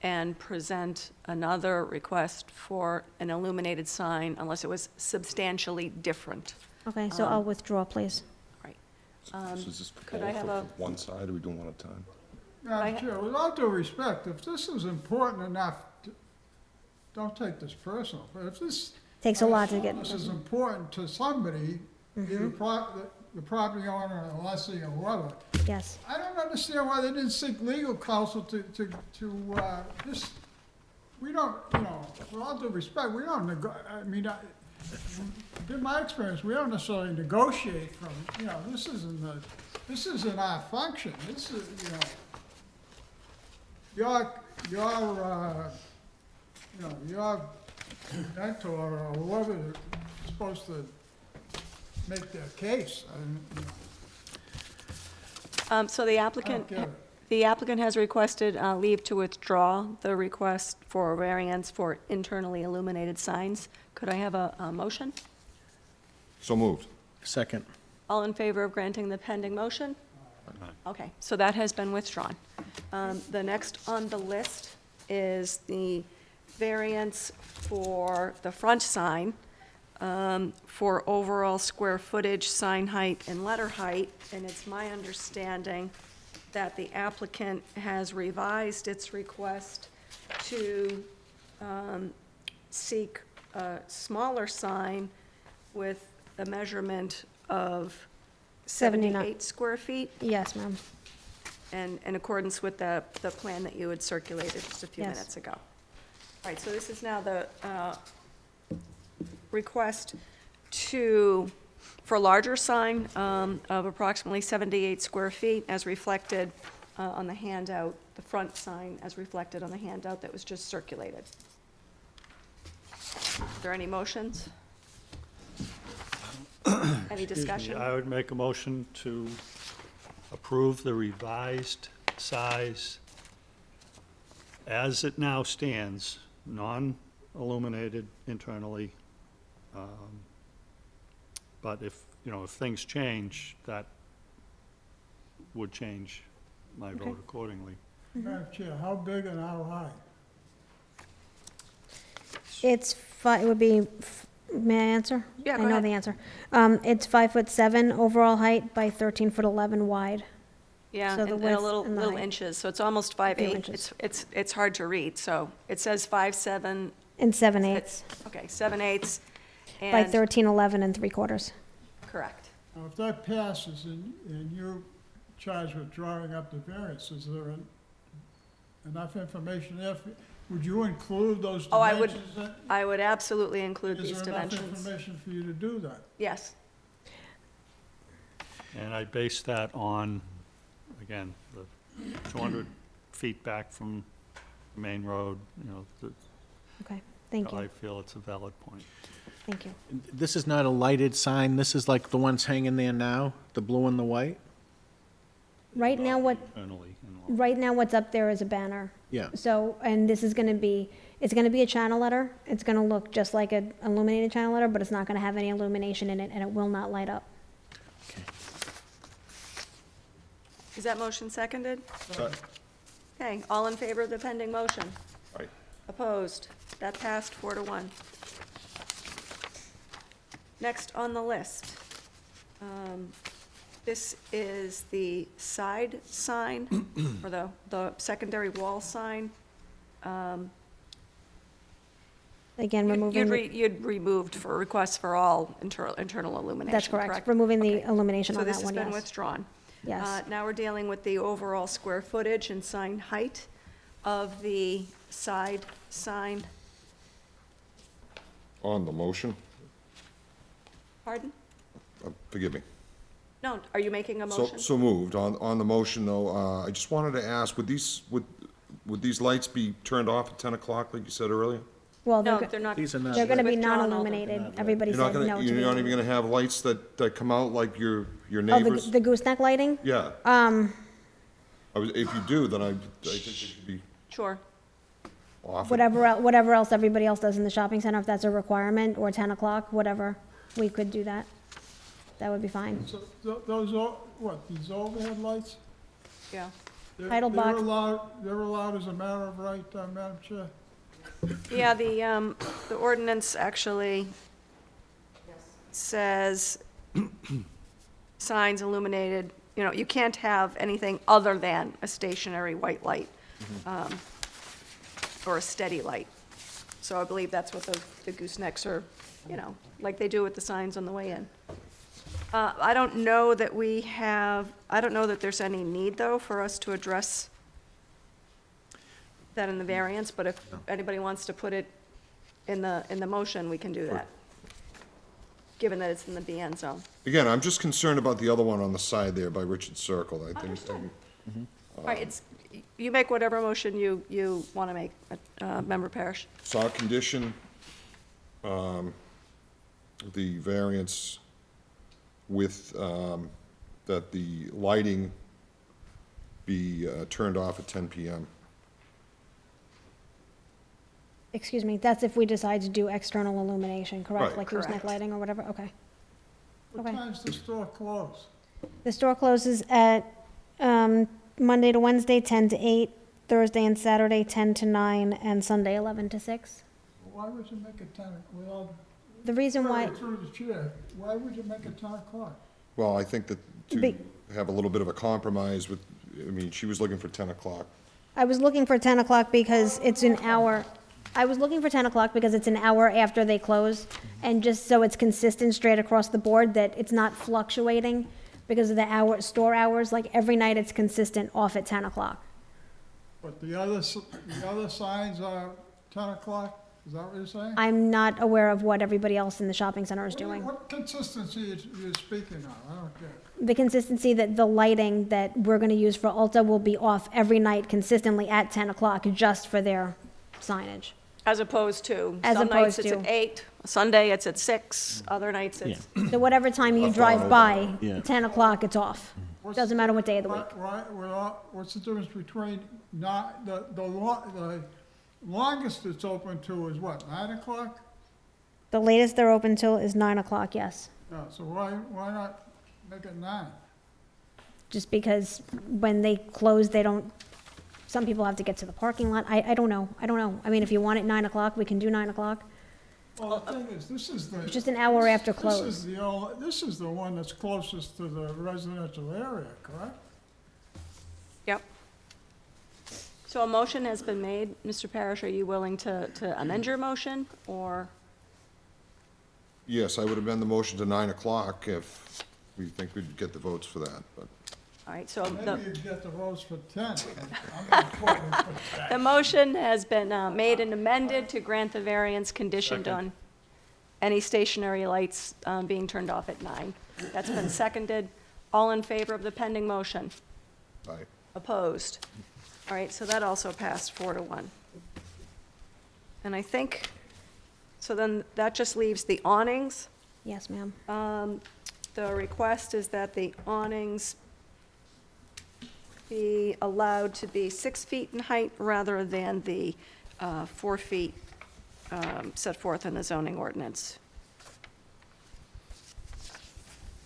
and present another request for an illuminated sign unless it was substantially different. Okay, so I'll withdraw, please. Right. So is this could all I have for a- one side, or are we doing one at a time? Madam Chair, with all due respect, if this is important enough, don't take this personal, but if this. Takes a lot to get- This is important to somebody, either the property owner, or lessee, or whoever. Yes. I don't understand why they didn't seek legal counsel to just, we don't, with all due respect, we don't in my experience, we don't necessarily negotiate from, this isn't our function, this is, your mentor or whoever is supposed to make their case, So the applicant, get it. the applicant has requested leave to withdraw the request for variance for internally illuminated signs. Could I have a motion? So moved. second. All in favor of granting the pending motion? Okay, so that has been withdrawn. The next on the list is the variance for the front sign for overall square footage, sign height, and letter height. And it's my understanding that the applicant has revised its request to seek a smaller sign with a measurement of 79. 78 square feet, Yes, ma'am. and in accordance with the plan that you had circulated just a few Yes. minutes ago. All right, so this is now the request for a larger sign of approximately 78 square feet as reflected on the handout, the front sign as reflected on the handout that was just circulated. Are there any motions? Any Excuse me, discussion? I would make a motion to approve the revised size as it now stands, non-illuminated internally. But if things change, that would change my vote accordingly. Madam Chair, how big and how high? It would be, may I answer? Yeah, go I know ahead. the answer. It's 5'7" overall height by 13'11" wide. Yeah, So and the and a width little and the height. inches, so it's almost 5'8". inches. It's hard to read, so it says 5'7", And 7/8 okay, 7/8, by and, 13'11" and 3/4. correct. Now, if that passes and you're charged with drawing up the variance, is there enough information there? Would you include those Oh, I would- dimensions? I would absolutely include Is these there enough dimensions. information for you to do that? Yes, And I base that on, again, the 200 feet back from the main road, Okay, thank I you, feel it's a valid point. thank you. This is not a lighted sign, this is like the ones hanging there now, the blue and the white? Right now, Internally and all. right now what's up there is a banner. Yeah. So, and this is gonna be, it's gonna be a channel letter. It's gonna look just like an illuminated channel letter, but it's not gonna have any illumination in it, and it will not light up. Okay. is that motion seconded? Sorry. Okay, all in favor of the pending motion? Aye. Opposed? That passed 4-1. Next on the list, this is the side sign, or the secondary wall sign. Again, removing, You'd removed for requests for all internal illumination, that's correct, removing the Okay. illumination So on this that has one, been yes. withdrawn. Yes, Now we're dealing with the overall square footage and sign height of the side sign. On the motion, Pardon? forgive me. No, are you making a motion? So moved. On the motion, though, I just wanted to ask, would these lights be turned off at 10 o'clock, like you said earlier? Well, No, they're, they're not. These are not. they're gonna be Withdrawn all the- non-illuminated. Everybody You're not said no gonna, to you're the. not even gonna have lights that come out like your Oh, neighbors? the gooseneck lighting? Yeah. If you do, then I think it should be Sure. off. Whatever else everybody else does in the shopping center, if that's a requirement, or 10 o'clock, whatever, we could do that. That would be fine. So those, what, these overhead lights? Yeah. Title box. They're allowed as a matter of right, Madam Chair? Yeah, the ordinance actually says signs illuminated, you know, you can't have anything other than a stationary white light, or a steady light. So I believe that's what the goosenecks are, you know, like they do with the signs on the way in. I don't know that I don't know that there's any need, though, for us to address that in the variance, but if anybody wants to put it in the motion, we can do that, given that it's in the BN zone. Again, I'm just concerned about the other one on the side there by Richard Circle. I think, Understood. All right, you make whatever motion you want to make, Member Parrish. so I'll condition, the variance with, that the lighting be, turned off at 10 PM. Excuse me, that's if we decide to do external illumination, correct? Right. Like gooseneck Correct. lighting or whatever, okay. What Okay. time's the store close? The store closes at, Monday to Wednesday, 10 to 8, Thursday and Saturday, 10 to 9, and Sunday, 11 to 6. Why would you make it 10, without, The reason why, through the chair, why would you make it 10 o'clock? Well, I think that to Be- have a little bit of a compromise with, I mean, she was looking for 10 o'clock. I was looking for 10 o'clock because it's an hour. I was looking for 10 o'clock because it's an hour after they close, and just so it's consistent straight across the board, that it's not fluctuating because of the store hours, like every night it's consistent off at 10 o'clock. But the other signs are 10 o'clock? Is that what you're saying? I'm not aware of what everybody else in the shopping center is doing. What consistency are you speaking of? I don't get it. The consistency that the lighting that we're gonna use for Ulta will be off every night consistently at 10 o'clock, just for their signage. As opposed to, As some nights it's opposed at 8, Sunday it's at 6, other nights it's, So whatever time you drive by, Yeah. 10 o'clock, it's off. Doesn't matter what day of the week. What's the difference between not, the longest it's open to is what, 9 o'clock? The latest they're open till is 9 o'clock, yes. Yeah, so why not make it 9? Just because when they close, they don't, some people have to get to the parking lot. I don't know. I mean, if you want it 9 o'clock, we can do 9 o'clock. Well, the thing is, this is the. It's just an hour after This close. is this is the one that's closest to the residential area, correct? yep. So a motion has been made. Mr. Parrish, are you willing to amend your motion, or? Yes, I would amend the motion to 9 o'clock if we think we'd get the votes for that, but. All right, so Maybe you'd get the votes for 10. I'm gonna put it for 10. the motion has been made and amended to grant the variance conditioned on any stationary lights being turned off at 9. That's been seconded. All in favor of the pending motion? Aye. Opposed? All right, so that also passed 4-1. And I think, so then that just leaves the awnings. Yes, ma'am. The request is that the awnings be allowed to be 6 feet in height rather than the 4 feet set forth in the zoning ordinance.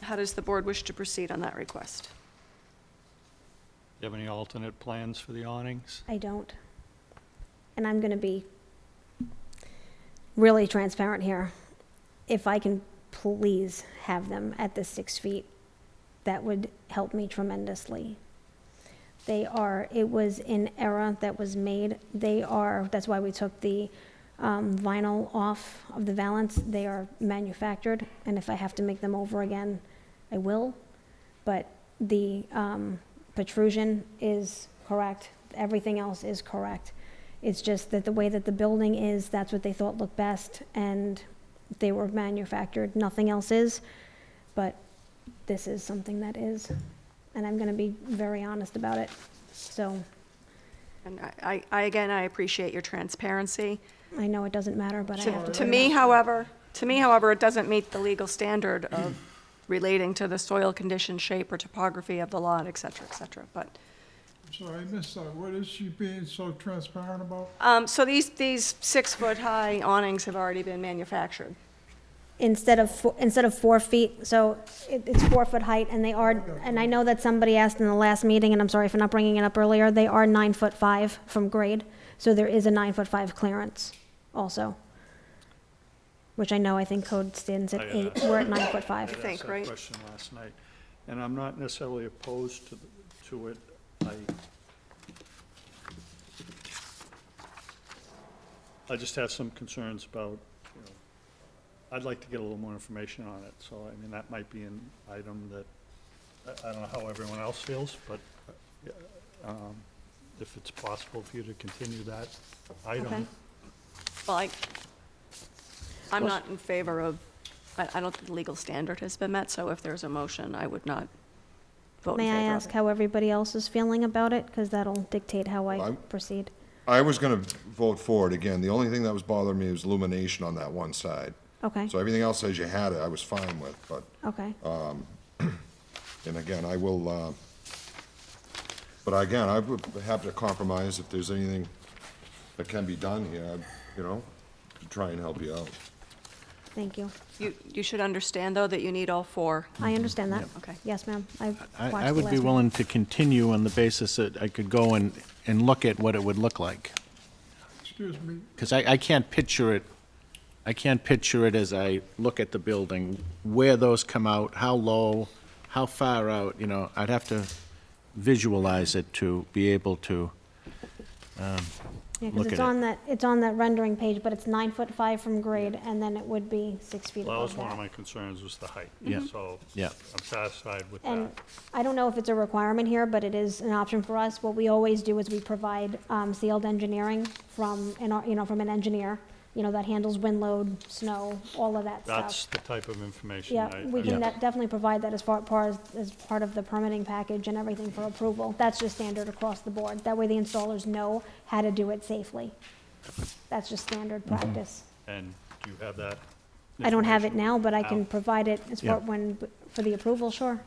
How does the board wish to proceed on that request? You have any alternate plans for the awnings? I don't. And I'm gonna be really transparent here. If I can please have them at the 6 feet, that would help me tremendously. It was an error that was made. That's why we took the vinyl off of the valance. They are manufactured, and if I have to make them over again, I will. But the protrusion is correct. Everything else is correct. It's just that the way that the building is, that's what they thought looked best, and they were manufactured. Nothing else is, but this is something that is. And I'm gonna be very honest about it. So, And again, I appreciate your transparency. I know it doesn't matter, but I have to. To me, however, it doesn't meet the legal standard of relating to the soil condition, shape, or topography of the lot, et cetera, but. Sorry, I missed that. What is she being so transparent about? So these 6-foot-high awnings have already been manufactured. Instead of 4 feet, so it's 4 foot height, and they are, and I know that somebody asked in the last meeting, and I'm sorry for not bringing it up earlier, they are 9'5" from grade, so there is a 9'5" clearance also. Which I think code stands at 8, we're at 9'5". I think, asked right? that question last night, and I'm not necessarily opposed to it. I just have some concerns about, I'd like to get a little more information on it, so, I mean, that might be an item that, I don't know how everyone else feels, but if it's possible for you to continue that Okay. item. Well, I'm not in favor of, I don't think the legal standard has been met, so if there's a motion, I would not vote in May I favor of ask it. how everybody else is feeling about it? Because that'll dictate how I I'm- proceed. I was gonna vote for it again. The only thing that was bothering me was illumination on that one side. Okay, So everything else as you had it, I was fine with, but, okay. and again, I will, but again, I would have to compromise if there's anything that can be done here, to try and help you out. Thank you. You should understand, though, that you need all 4. I understand that. Okay. Yes, ma'am. I've watched the I last would be meeting. willing to continue on the basis that I could go and look at what it would look like. Excuse me, Because I can't picture it, as I look at the building, where those come out, how low, how far out, I'd have to visualize it to be able to, Yeah, look because at it's on that rendering page, but it's 9'5" from grade, and then it would be 6 feet Well, that was above one of that. my concerns, was the height. Yeah. So Yeah. I'm satisfied with And that. I don't know if it's a requirement here, but it is an option for us. What we always do is we provide sealed engineering from an engineer, that handles wind load, snow, all of that That's stuff. the type of information Yeah, I. we can Yeah. definitely provide that as part of the permitting package and everything for approval. That's just standard across the board. That way the installers know how to do it safely. That's just standard Mm-hmm. practice. And do you have that? I don't have it information now, but I can out? provide it as Yeah. for the approval, sure.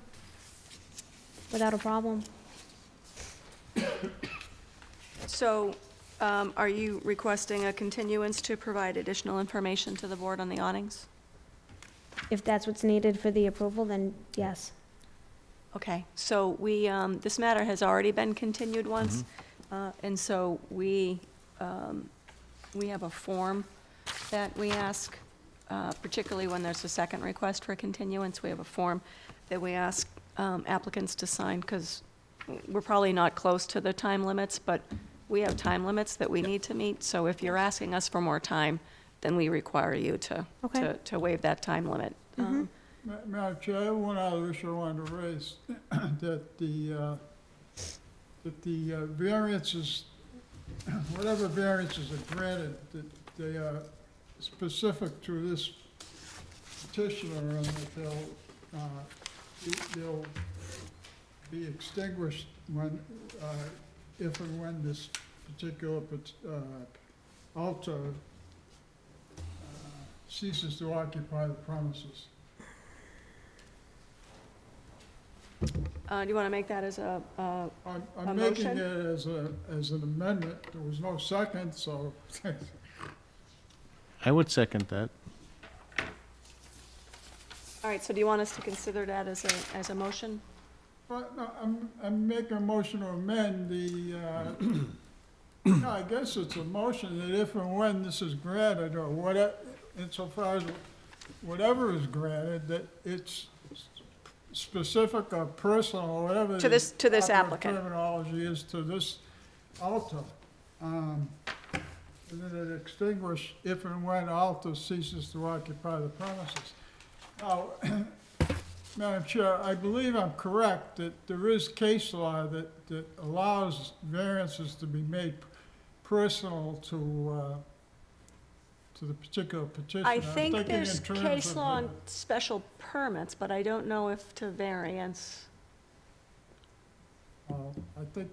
Without a problem. So, are you requesting a continuance to provide additional information to the board on the awnings? If that's what's needed for the approval, then yes. Okay, so this matter has already been continued once, and so we have a form that we ask, particularly when there's a second request for continuance, we have a form that we ask applicants to sign, because we're probably not close to the time limits, but we have time limits that we need to meet, so if you're asking us for more time, then we require you to Okay. to waive that time limit. Madam Chair, I have one other issue I wanted to raise, that the variances, whatever variances are granted, that they are specific to this petitioner, and that they'll be extinguished when, if and when this particular altar ceases to occupy the premises. Do you want to make that as a I'm making it as an amendment. There was no second, so I would second that. all right, so do you want us to consider that as a motion? But no, I'm making a motion to amend the, no, I guess it's a motion that if and when this is granted, or whatever, insofar as whatever is granted, that it's specific or personal, or whatever. To this the operative applicant. Terminology is to this altar. And then it extinguish if and when altar ceases to occupy the premises. Now, Madam Chair, I believe I'm correct that there is case law that allows variances to be made personal to the particular petitioner. I I'm think thinking there's in terms case of law the- on special permits, but I don't know if to variance. I think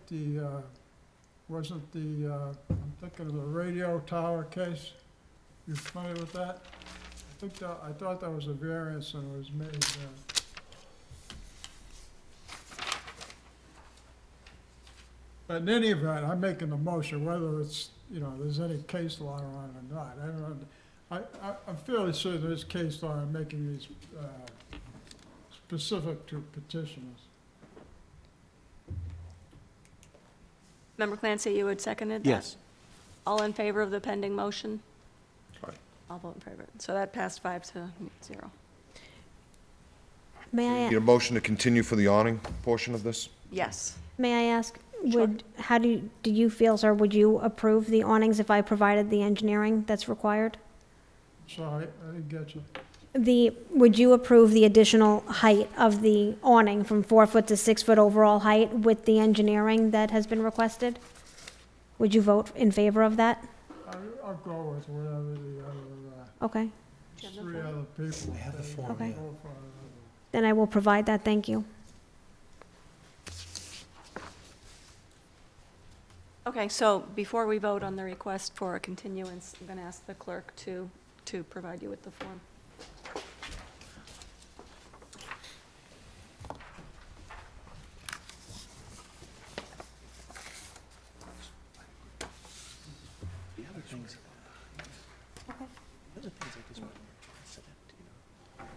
wasn't I'm thinking of the radio tower case. You familiar with that? I thought that was a variance and it was made, but in any event, I'm making the motion, whether it's, there's any case law on it or not. I don't know. I'm fairly sure there's case law in making these specific to petitioners. Member Clancy, you had seconded that? Yes. All in favor of the pending motion? Aye. I'll vote in favor. So that passed 5-0. May Need a motion to continue for the awning portion of this? Yes. I ask, Sure. how do you feel, sir, would you approve the awnings if I provided the engineering that's required? Sorry, I didn't get you. Would you approve the additional height of the awning from 4 foot to 6 foot overall height with the engineering that has been requested? Would you vote in favor of that? I'll go with whatever the other, Okay, three other people. I have the form Okay. here. Go for it. then I will provide that, thank you. Okay, so before we vote on the request for a continuance, I'm going to ask the clerk to provide you with the form. The other things, the other things I just want to set up to you.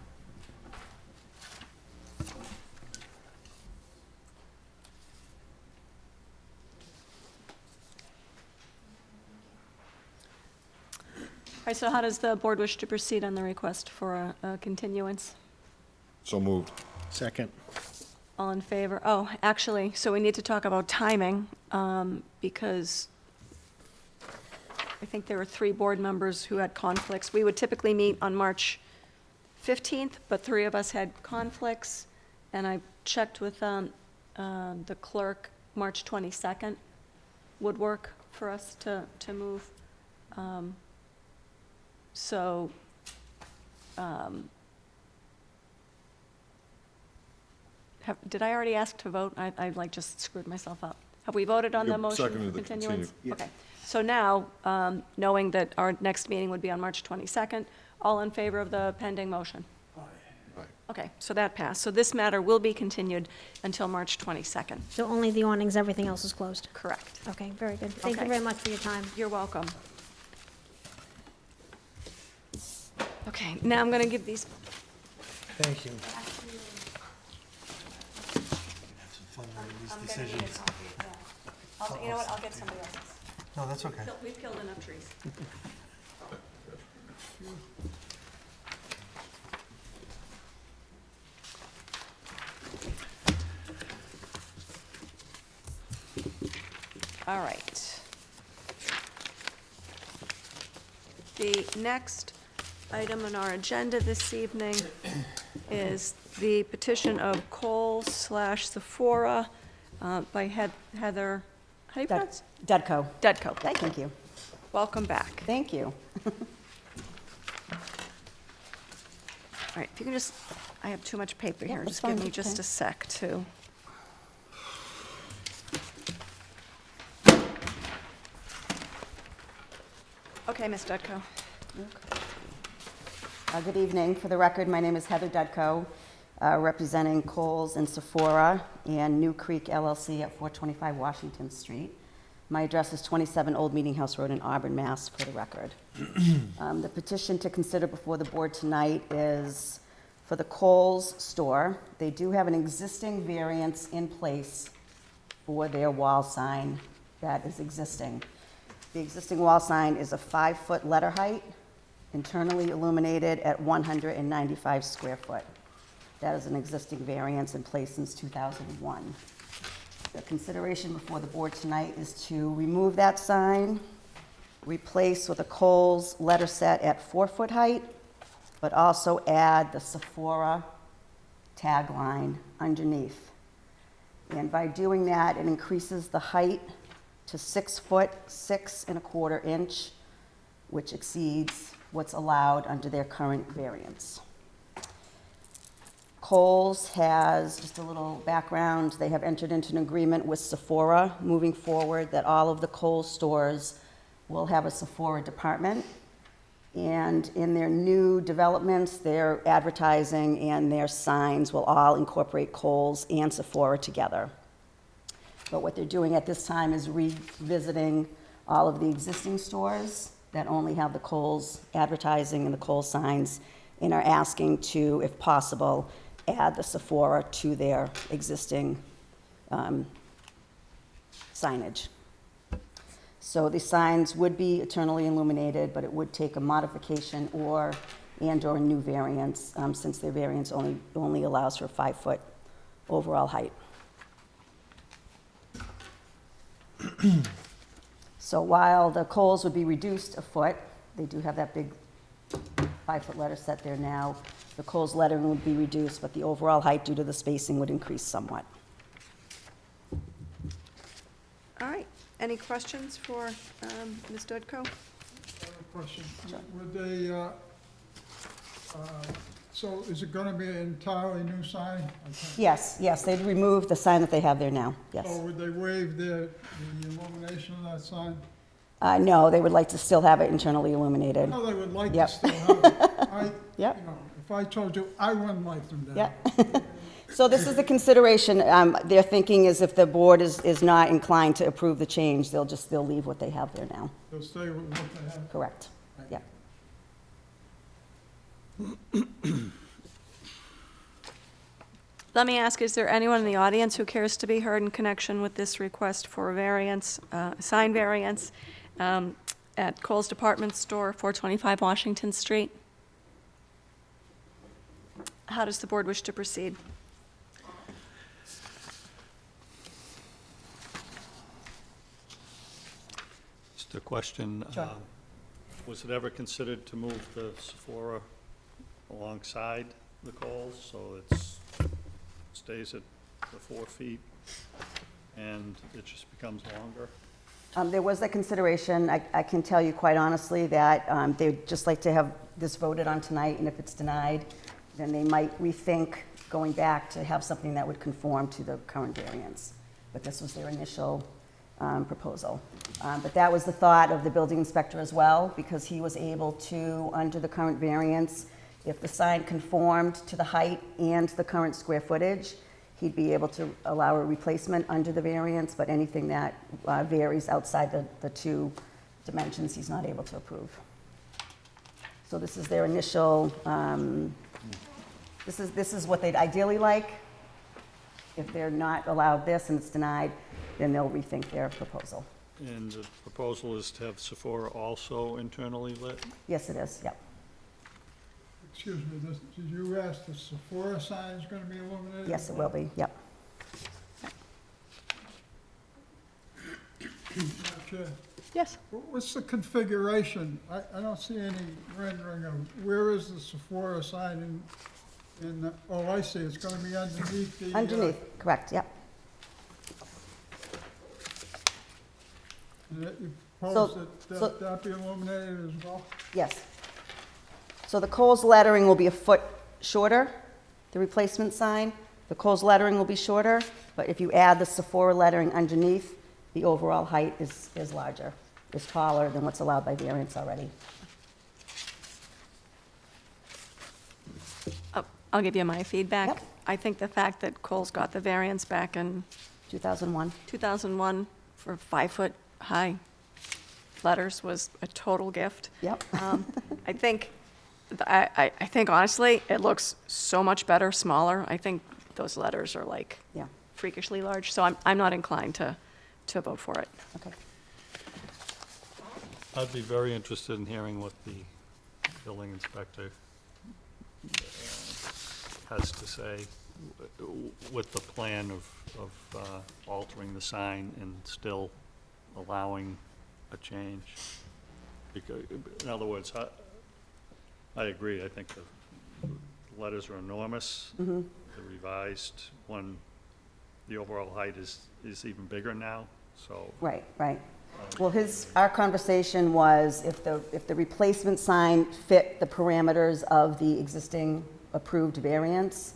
All right, so how does the board wish to proceed on the request for a continuance? So moved. Second. All in favor? Oh, actually, so we need to talk about timing, because I think there were 3 board members who had conflicts. We would typically meet on March 15th, but 3 of us had conflicts, and I checked with the clerk, March 22nd would work for us to move. So, did I already ask to vote? I like just screwed myself up. Have we voted on the You motion for seconded the continuance? continue. Okay. So now, knowing that our next meeting would be on March 22nd, all in favor of the pending motion? Aye. Okay, so that passed. So this matter will be continued until March 22nd. So only the awnings, everything else is closed? Correct. Okay, very good. Thank you Okay. very much for your time. You're welcome. Okay, now I'm going to give these Thank you. back to you. Have some fun with these I'm gonna need a decisions. copy, yeah. You know what, I'll get somebody else's. No, that's okay. We've killed enough trees. All right. The next item on our agenda this evening is the petition of Cole/Sephora by Heather, how do you pronounce? Dudko. Dudko. Thank you. Welcome back. Thank you. All right, if you can just, I have too much paper Yeah, here. that's Just give fine, me just okay. a sec to. Okay, Ms. Dudko. Good evening. For the record, my name is Heather Dudko, representing Kohl's and Sephora and New Creek LLC at 425 Washington Street. My address is 27 Old Meeting House Road in Auburn, Mass., for the record. The petition to consider before the board tonight is for the Kohl's store. They do have an existing variance in place for their wall sign that is existing. The existing wall sign is a 5-foot letter height, internally illuminated at 195 square foot. That is an existing variance in place since 2001. The consideration before the board tonight is to remove that sign, replace with a Kohl's letter set at 4-foot height, but also add the Sephora tagline underneath. And by doing that, it increases the height to 6 foot, 6¼ inch, which exceeds what's allowed under their current variance. Kohl's has, just a little background, they have entered into an agreement with Sephora moving forward that all of the Kohl's stores will have a Sephora department. And in their new developments, their advertising and their signs will all incorporate Kohl's and Sephora together. But what they're doing at this time is revisiting all of the existing stores that only have the Kohl's advertising and the Kohl's signs, and are asking to, if possible, add the Sephora to their existing signage. So the signs would be eternally illuminated, but it would take a modification or a new variance, since their variance only allows for 5 foot overall height. So while the Kohl's would be reduced a foot, they do have that big 5 foot letter set there now. The Kohl's lettering would be reduced, but the overall height due to the spacing would increase somewhat. All right, any questions for Ms. Dudko? I have a question. Would they, so is it gonna be an entirely new sign? Yes, they'd remove the sign that they have there now, yes. Or would they waive the illumination of that sign? No, they would like to still have it internally illuminated. No, they would like to Yep. still have it. Yep. You know, if I told you, I wouldn't like them to have Yeah. it. So this is the consideration. Their thinking is if the board is not inclined to approve the change, they'll leave what they have there now. They'll stay with what they have. Correct. Yeah. Let me ask, is there anyone in the audience who cares to be heard in connection with this request for a variance, sign variance, at Kohl's Department Store, 425 Washington Street? How does the board wish to proceed? Just a question. Sure. Was it ever considered to move the Sephora alongside the Kohl's, so it's, stays at the 4 feet and it just becomes longer? There was that consideration. I can tell you quite honestly that they'd just like to have this voted on tonight, and if it's denied, then they might rethink going back to have something that would conform to the current variance. But this was their initial proposal. But that was the thought of the building inspector as well, because he was able to, under the current variance, if the sign conformed to the height and the current square footage, he'd be able to allow a replacement under the variance, but anything that varies outside the 2 dimensions, he's not able to approve. So this is their initial, this is what they'd ideally like. If they're not allowed this and it's denied, then they'll rethink their proposal. And the proposal is to have Sephora also internally lit? Yes, it is, yep. Excuse me, did you ask the Sephora sign is gonna be illuminated? Yes, it will be, yep. Okay. Yes. What's the configuration? I don't see any rendering of, where is the Sephora sign oh, I see, it's gonna be underneath the. Underneath, correct, yep. And that you So- propose so- that that be illuminated as well? Yes. So the Kohl's lettering will be a foot shorter, the replacement sign. The Kohl's lettering will be shorter, but if you add the Sephora lettering underneath, the overall height is larger, is taller than what's allowed by variance already. I'll give you my feedback. Yep. I think the fact that Kohl's got the variance back in 2001. 2001 for 5-foot high letters was a total gift. Yep. I think, I think honestly, it looks so much better, smaller. I think those letters are like Yeah, freakishly large, so I'm not inclined to vote for it. okay. I'd be very interested in hearing what the building inspector has to say with the plan of altering the sign and still allowing a change. Because, in other words, I agree, I think the letters are enormous. Mm-hmm. The revised one, the overall height is even bigger now, so. Right, right. Well, our conversation was if the replacement sign fit the parameters of the existing approved variance,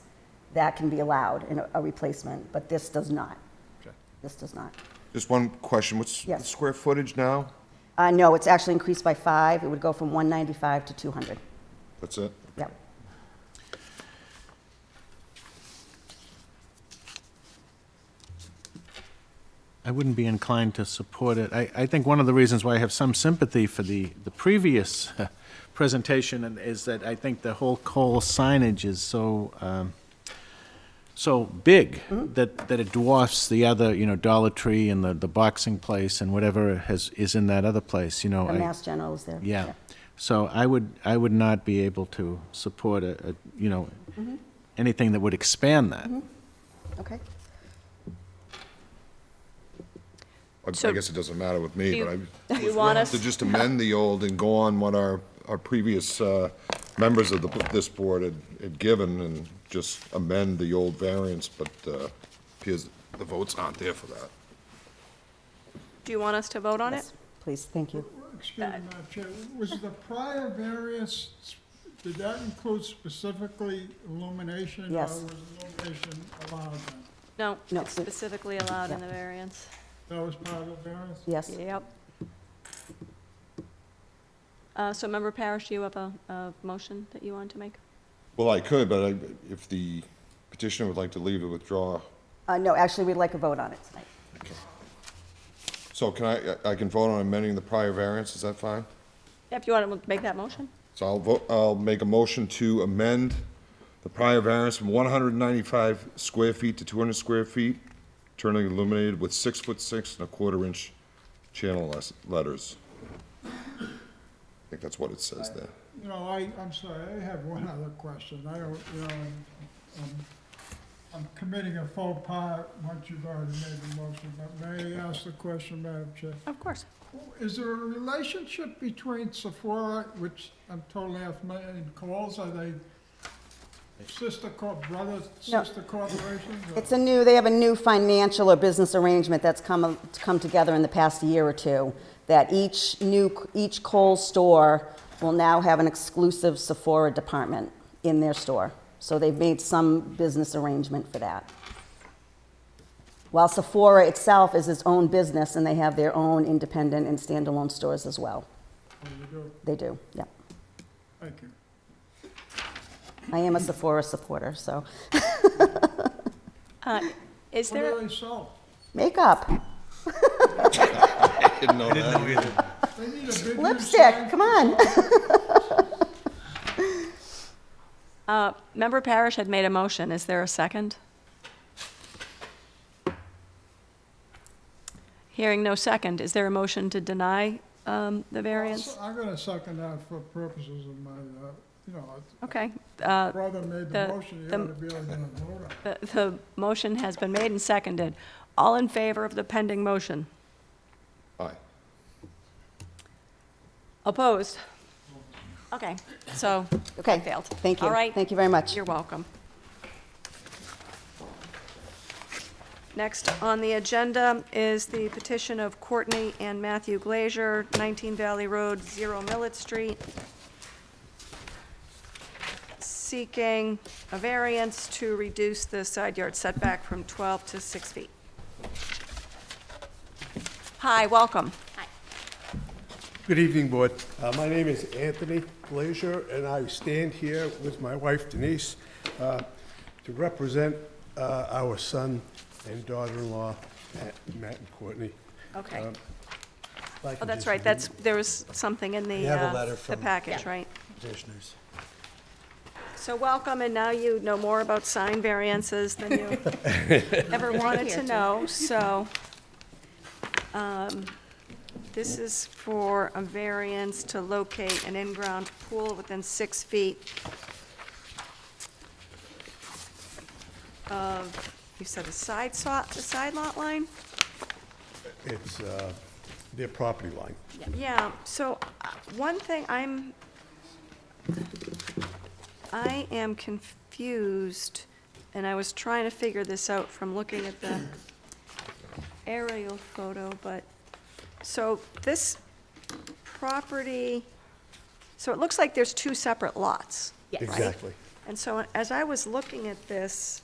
that can be allowed in a replacement, but this does not. Okay. This does not. Just one question, what's the Yes. square footage now? No, it's actually increased by 5. It would go from 195 to 200. That's it? Yep. I wouldn't be inclined to support it. I think one of the reasons why I have some sympathy for the previous presentation is that I think the whole Cole signage is so big that it dwarfs the other, Dollar Tree and the boxing place and whatever is in that other place, The Mass General is there. Yeah. So I would not be able to support anything that would expand that. Okay. I So- guess it doesn't matter with me, Do you- but I do you was want willing us- to just amend the old and go on what our previous members of this board had given and just amend the old variance, but appears the votes aren't there for that. Do you want us to vote on it? Yes, please, thank you. Excuse me, Madam Chair, was the prior variance, did that include specifically illumination? Yes. Or was illumination allowed then? No, No, it's specifically allowed in the variance. That was part of the variance? Yes. Yep. So Member Parrish, do you have a motion that you want to make? Well, I could, but if the petitioner would like to leave to withdraw, No, actually, we'd like a vote on it tonight. so I can vote on amending the prior variance, is that fine? Yeah, if you want to make that motion? So I'll make a motion to amend the prior variance from 195 square feet to 200 square feet, turning illuminated with 6'6" and a quarter-inch channel letters. I think that's what it says there. You know, I'm sorry, I have one other question. I don't, I'm committing a faux pas once you've already made the motion, but may I ask the question, Madam Chair? Of course. Is there a relationship between Sephora, which I'm totally unfamiliar, and Kohl's? Are they sister corporations? or- They have a new financial or business arrangement that's come together in the past year or two, that each Kohl's store will now have an exclusive Sephora department in their store. So they've made some business arrangement for that. While Sephora itself is its own business, and they have their own independent and standalone stores as well. Oh, you do? They do, yep. Thank you. I am a Sephora supporter, so. Is What there, do they sell? Makeup, Didn't know that. They need a big new lipstick, sign. come on. Member Parrish had made a motion. Is there a second? Hearing no second, is there a motion to deny the variance? I'm gonna second that for purposes of my, Okay. brother made the the- motion, you the- ought to be able to vote on it. The motion has been made and seconded. All in favor of the pending motion? Aye. Opposed? Okay, so Okay, that failed. thank you. All right. Thank you very much. You're welcome. Next on the agenda is the petition of Courtney and Matthew Glazier, 19 Valley Road, 0 Millet Street, seeking a variance to reduce the side yard setback from 12 to 6 feet. Hi, welcome. Good evening, Board. My name is Anthony Glazier, and I stand here with my wife Denise to represent our son and daughter-in-law, Matt and Courtney. Okay. If I Oh, can that's just right, read there was something in the, You have a letter the from- package, right? petitioners. So welcome, and now you know more about sign variances than you ever wanted to know, so. This is for a variance to locate an in-ground pool within 6 feet of, you said a side lot line? It's their property line. I am confused, and I was trying to figure this out from looking at the aerial photo, but, so this property, so it looks like there's two separate lots. Yes. Exactly. And so as I was looking at this,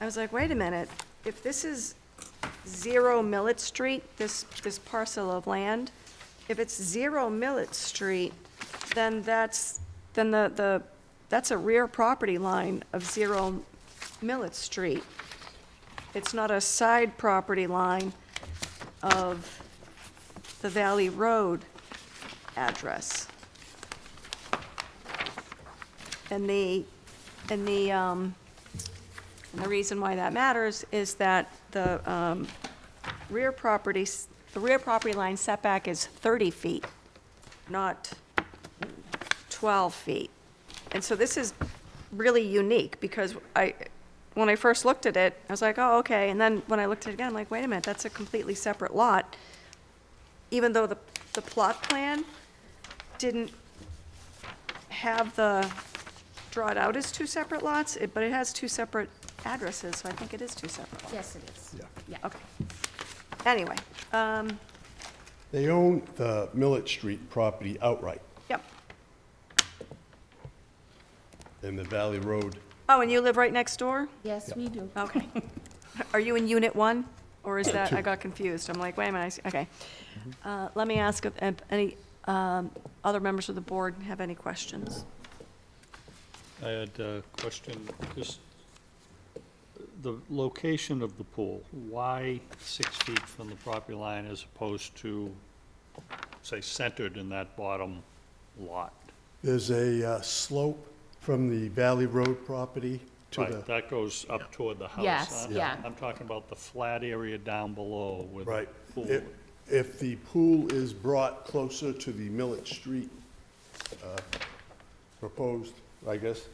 I was like, wait a minute, if this is 0 Millet Street, this parcel of land, if it's 0 Millet Street, then that's a rear property line of 0 Millet Street. It's not a side property line of the Valley Road address. And the reason why that matters is that the rear property line setback is 30 feet, not 12 feet. And so this is really unique, because when I first looked at it, I was like, oh, okay, and then when I looked at it again, I'm like, wait a minute, that's a completely separate lot, even though the plot plan didn't have draw it out as two separate lots, but it has two separate addresses, so I think it is two separate lots. Yes, it is. Yeah. Yeah. Okay. Anyway, They own the Millet Street property outright, yep. and the Valley Road. Oh, and you live right next door? Yes, we do. Okay. Are you in Unit 1, or is that, I Two. got confused. I'm like, wait a minute, okay. Let me ask if any other members of the board have any questions. I had a question, just the location of the pool, why 6 feet from the property line as opposed to, say, centered in that bottom lot? There's a slope from the Valley Road property to the, Right, that goes up toward the house. Yes, yeah. I'm talking about the flat area down below with the right. pool. If the pool is brought closer to the Millet Street proposed, I guess,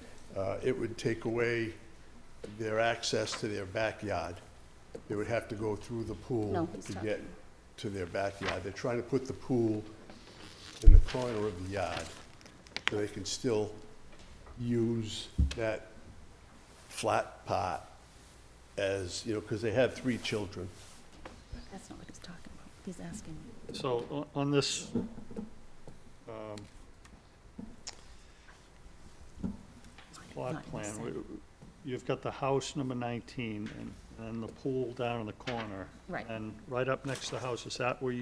it would take away their access to their backyard. They would have to go through the pool No, he's to talking- get to their backyard. They're trying to put the pool in the corner of the yard so they can still use that flat part as, you know, because they have 3 children. That's not what he's talking about. He's asking. So on this, plot Not in the plan, center. you've got the house number 19 and the pool down in the corner. Right. And right up next to the house, is that where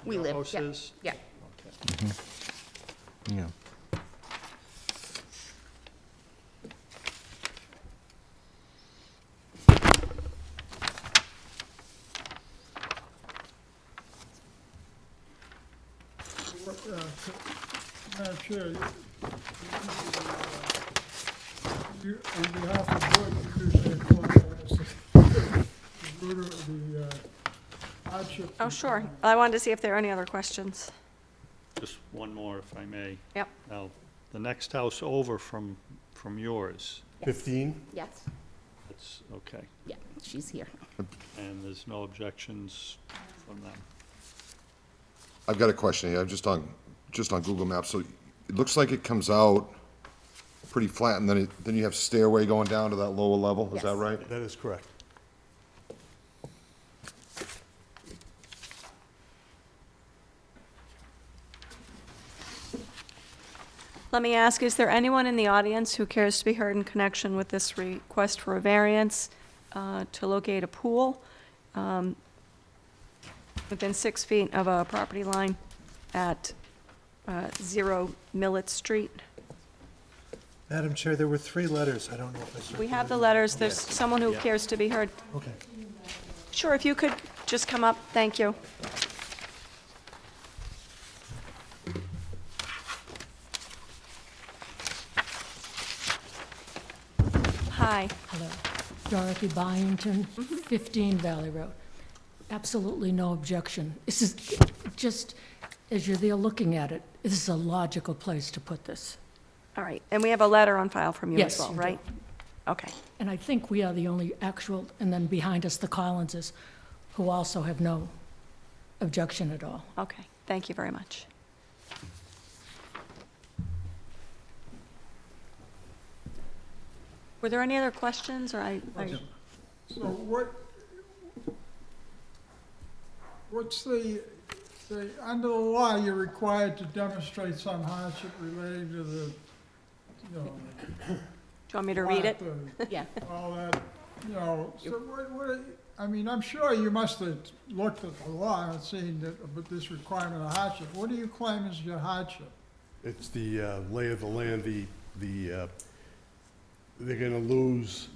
We your live, house yeah. is? Yeah. Okay. Yeah. Madam Chair, on behalf of the board, you usually the hardship. Oh, sure. I wanted to see if there are any other questions. Just one more, if I may. Yep. Now, the next house over from yours, 15? Yes, it's, okay, yeah, she's here. and there's no objections from them. I've got a question here, just on Google Maps, so it looks like it comes out pretty flat, and then you have stairway going down to that lower level, is that Yes. right? That is correct. Let me ask, is there anyone in the audience who cares to be heard in connection with this request for a variance to locate a pool within 6 feet of a property line at 0 Millet Street? Madam Chair, there were 3 letters. I don't know if I circulated. We have the letters. There's someone who cares to be heard. Okay. Sure, if you could just come up, thank you. Hi. Hello. Dorothy Byington, 15 Valley Road. Absolutely no objection. This is just, as you're there looking at it, this is a logical place to put this. All right, and we have a letter on file from you as Yes, well, you do. right? Okay. And I think we are the only actual, and then behind us, the Collinses, who also have no objection at all. Okay, thank you very much. Were there any other questions, or So what's under the law, you're required to demonstrate some hardship relating to the, you know. do you want me to read it? Yeah. All that, you know, so I mean, I'm sure you must have looked at the law and seen that, but this requirement of hardship. What do you claim is your hardship? It's the lay of the land, they're gonna lose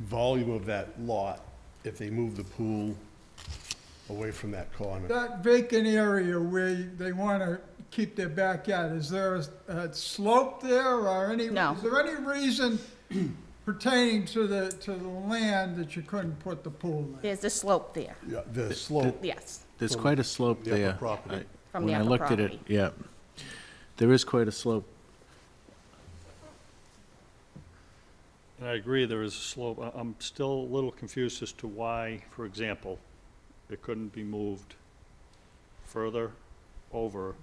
volume of that lot if they move the pool away from that corner. That vacant area where they want to keep their backyard, is there a slope there or any? No. Is there any reason pertaining to the land that you couldn't put the pool in? There's a slope there, Yeah, the slope, yes, There's From quite a slope the upper there. property. from the upper When I looked at it, property. yeah. There is quite a slope. And I agree, there is a slope. I'm still a little confused as to why, for example, it couldn't be moved further over.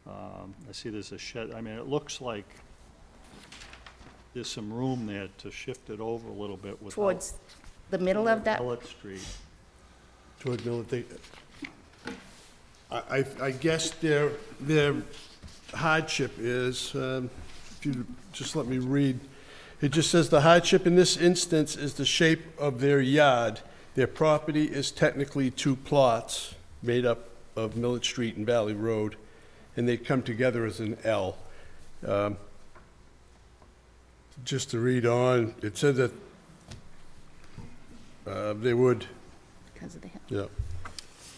I see there's a shed, I mean, it looks like there's some room there to shift it over a little bit without. Towards the middle of that, Elliott Street. toward Millet. I guess their hardship is, if you just let me read, it just says, "The hardship in this instance is the shape of their yard. Their property is technically two plots made up of Millet Street and Valley Road, and they come together as an L." Just to read on, it said that they would, because of the hill. yeah,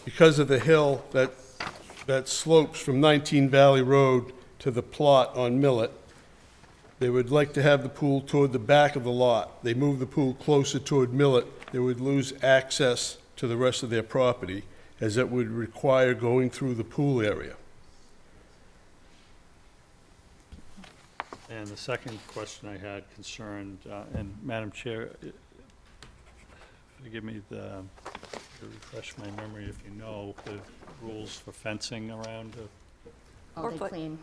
because of the hill that slopes from 19 Valley Road to the plot on Millet, they would like to have the pool toward the back of the lot. They move the pool closer toward Millet, they would lose access to the rest of their property, as it would require going through the pool area. And the second question I had concerned, and Madam Chair, forgive me, to refresh my memory, if you know, the rules for fencing around, Oh, 4 they foot. clean,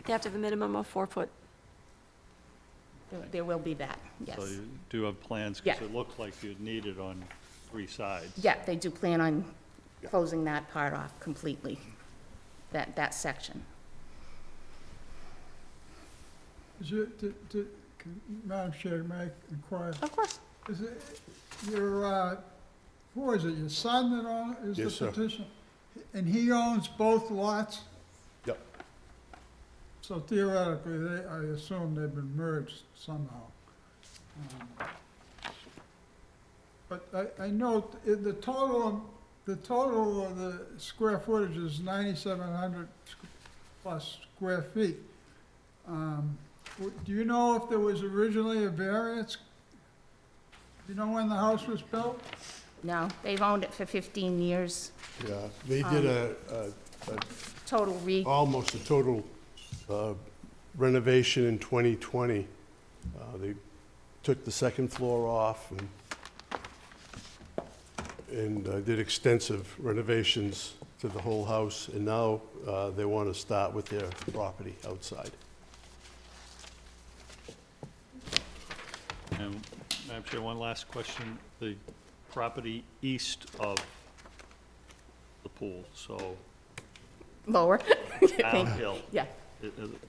They have to have a minimum of 4 foot. there will be that, yes. so you do have plans, Yeah. because it looked like you'd need it on 3 sides. Yeah, they do plan on closing that part off completely, that section. Is it, Madam Chair, may I inquire? Of course. Is it your, who is it, your son that is Yes, the sir. petitioner? And he owns both lots? Yep. So theoretically, I assume they've been merged somehow. But I note, the total of the square footage is 9,700 plus square feet. Do you know if there was originally a variance? Do you know when the house was built? No, they've owned it for 15 years, Yeah, they did total almost a total renovation in 2020. They took the second floor off and did extensive renovations to the whole house, and now they want to start with their property outside. And Madam Chair, one last question. The property east of the pool, so lower. downhill. Yeah,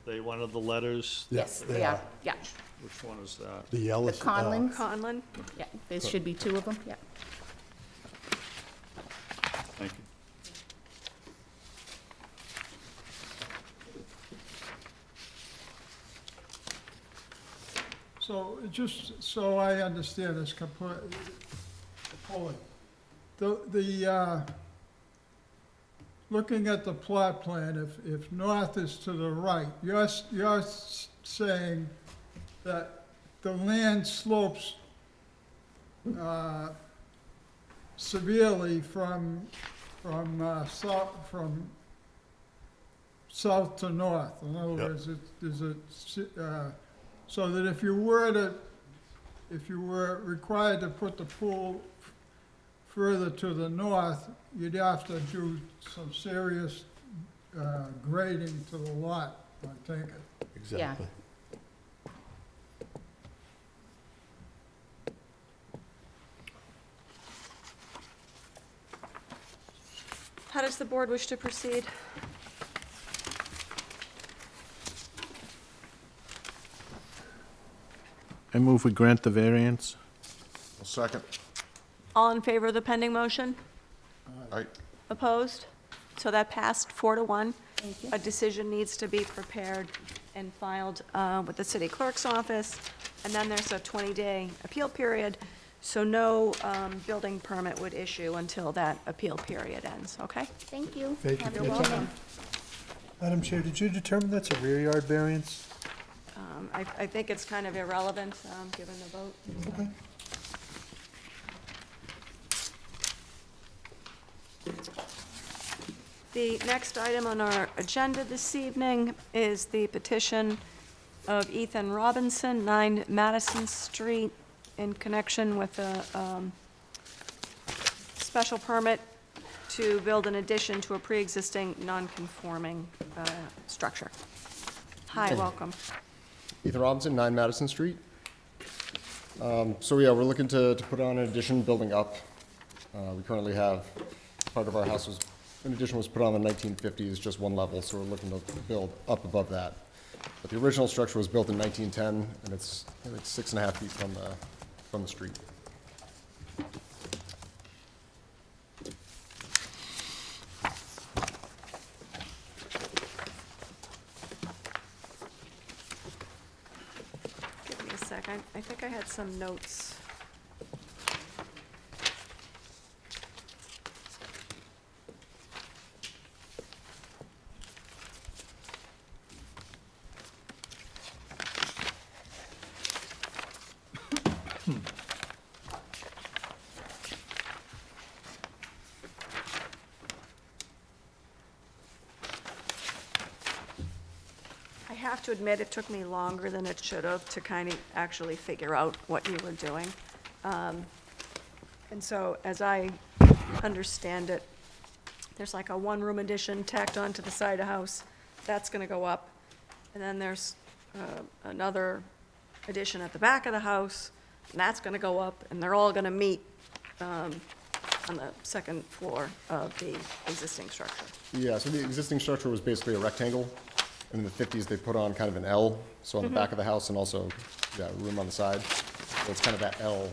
They one of the letters, yes, they they are, are. yeah. which one is that? The yellow. The Conlon, Conlon? yeah, there should be 2 of them, yeah. Thank you. So, just so I understand this fully, looking at the plot plan, if north is to the right, you're saying that the land slopes severely from south to north. In other Yep. words, there's so that if you were required to put the pool further to the north, you'd have to do some serious grading to the lot, I take it. Exactly. How does the board wish to proceed? I move we grant the variance. Well, second. All in favor of the pending motion? Aye. Opposed? So that passed 4-1. Thank you. A decision needs to be prepared and filed with the city clerk's office, and then there's a 20-day appeal period, so no building permit would issue until that appeal period ends, okay? Thank you. Thank you Have for a your good time. day. Madam Chair, did you determine that's a rear yard variance? I think it's kind of irrelevant, given the vote. Okay. The next item on our agenda this evening is the petition of Ethan Robinson, 9 Madison Street, in connection with a special permit to build an addition to a pre-existing non-conforming structure. Hi, welcome. Ethan Robinson, 9 Madison Street. So yeah, we're looking to put on an addition building up. We currently have, part of our house was, an addition was put on in the 1950s, just one level, so we're looking to build up above that. But the original structure was built in 1910, and it's, I think, 6.5 feet from the street. Give me a second. I think I had some notes. I have to admit, it took me longer than it should have to kind of actually figure out what you were doing. And so, as I understand it, there's like a one-room addition tacked onto the side of the house. That's gonna go up. And then there's another addition at the back of the house, and that's gonna go up, and they're all gonna meet on the second floor of the existing structure. Yeah, so the existing structure was basically a rectangle. And in the 50s, they put on kind of an L, so on the back of the house and also, yeah, room on the side. So it's kind of that L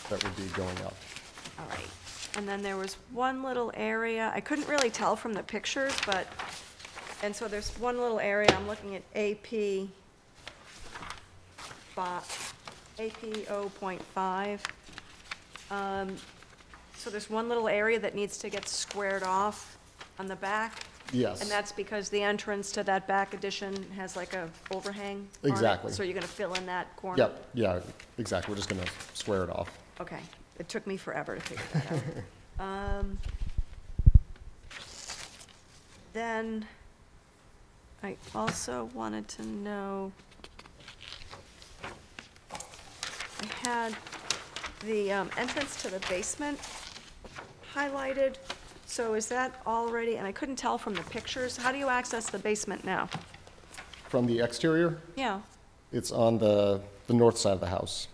that would be going up. All right. And then there was one little area, I couldn't really tell from the pictures, but, and so there's one little area, I'm looking at AP 0.5. So there's one little area that needs to get squared off on the back. Yes. And that's because the entrance to that back addition has like a overhang on it. Exactly. So you're gonna fill in that corner? Yep, yeah, exactly. We're just gonna square it off. Okay, it took me forever to figure that out. Then, I also wanted to know, I had the entrance to the basement highlighted, so is that already, and I couldn't tell from the pictures, how do you access the basement now? From the exterior, Yeah, it's on the north side of the house.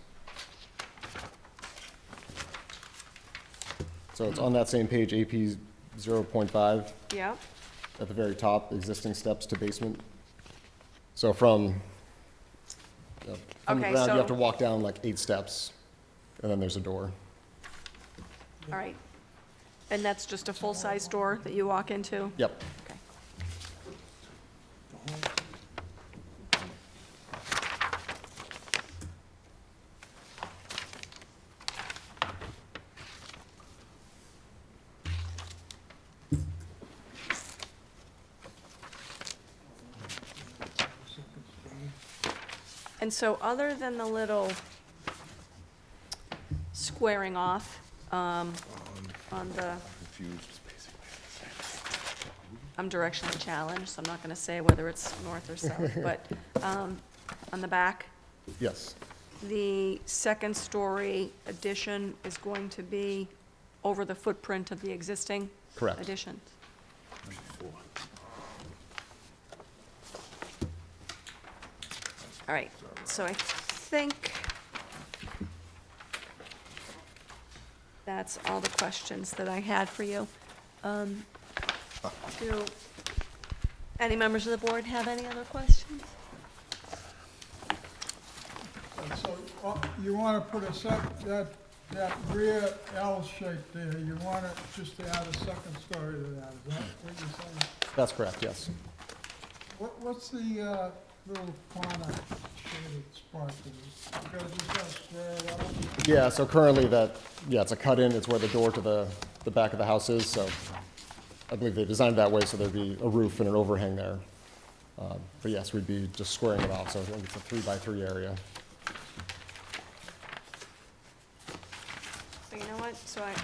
So it's on that same page, AP 0.5, yeah, at the very top, existing steps to basement. So from the Okay, ground, you have so- to walk down like 8 steps, and then there's a door. all right. And that's just a full-size door that you walk into? Yep. Okay. And so, other than the little squaring off on the, I'm directionally challenged, so I'm not going to say whether it's north or south, but on the back, Yes. the second-story addition is going to be over the footprint of the existing Correct. addition. All right, so I think that's all the questions that I had for you. Do any members of the board have any other questions? And so, you wanna put that rear L shape there, you want it just to add a second story to that, is that what you're saying? That's correct, yes. What's the, little corner shaded spot there? You guys just gotta square it up? Yeah, so currently it's a cut-in, it's where the door to the back of the house is, so I believe they designed it that way so there'd be a roof and an overhang there. But yes, we'd be just squaring it off, so I think it's a 3-by-3 area. So you know what, so I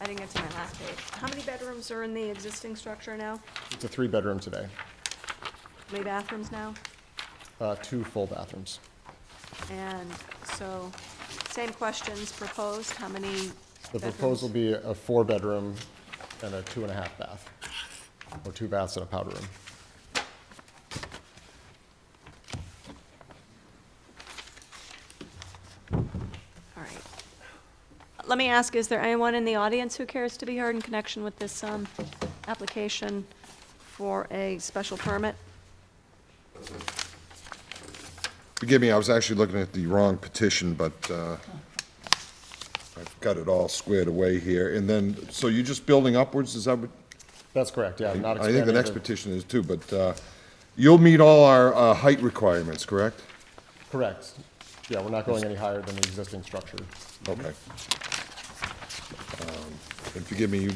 didn't get to my last page. How many bedrooms are in the existing structure now? It's a 3-bedroom today, How many bathrooms now? 2 full bathrooms. And so, same questions proposed, how many The bedrooms? proposal will be a 4-bedroom and a 2.5 bath, or 2 baths and a powder room. All right. Let me ask, is there anyone in the audience who cares to be heard in connection with this application for a special permit? Forgive me, I was actually looking at the wrong petition, but I've got it all squared away here. And then, so you're just building upwards, is that what? That's correct, yeah, not I think the expanding next the- petition is too, but you'll meet all our height requirements, correct? Correct. Yeah, we're not going any higher than the existing structure. Okay. And forgive me,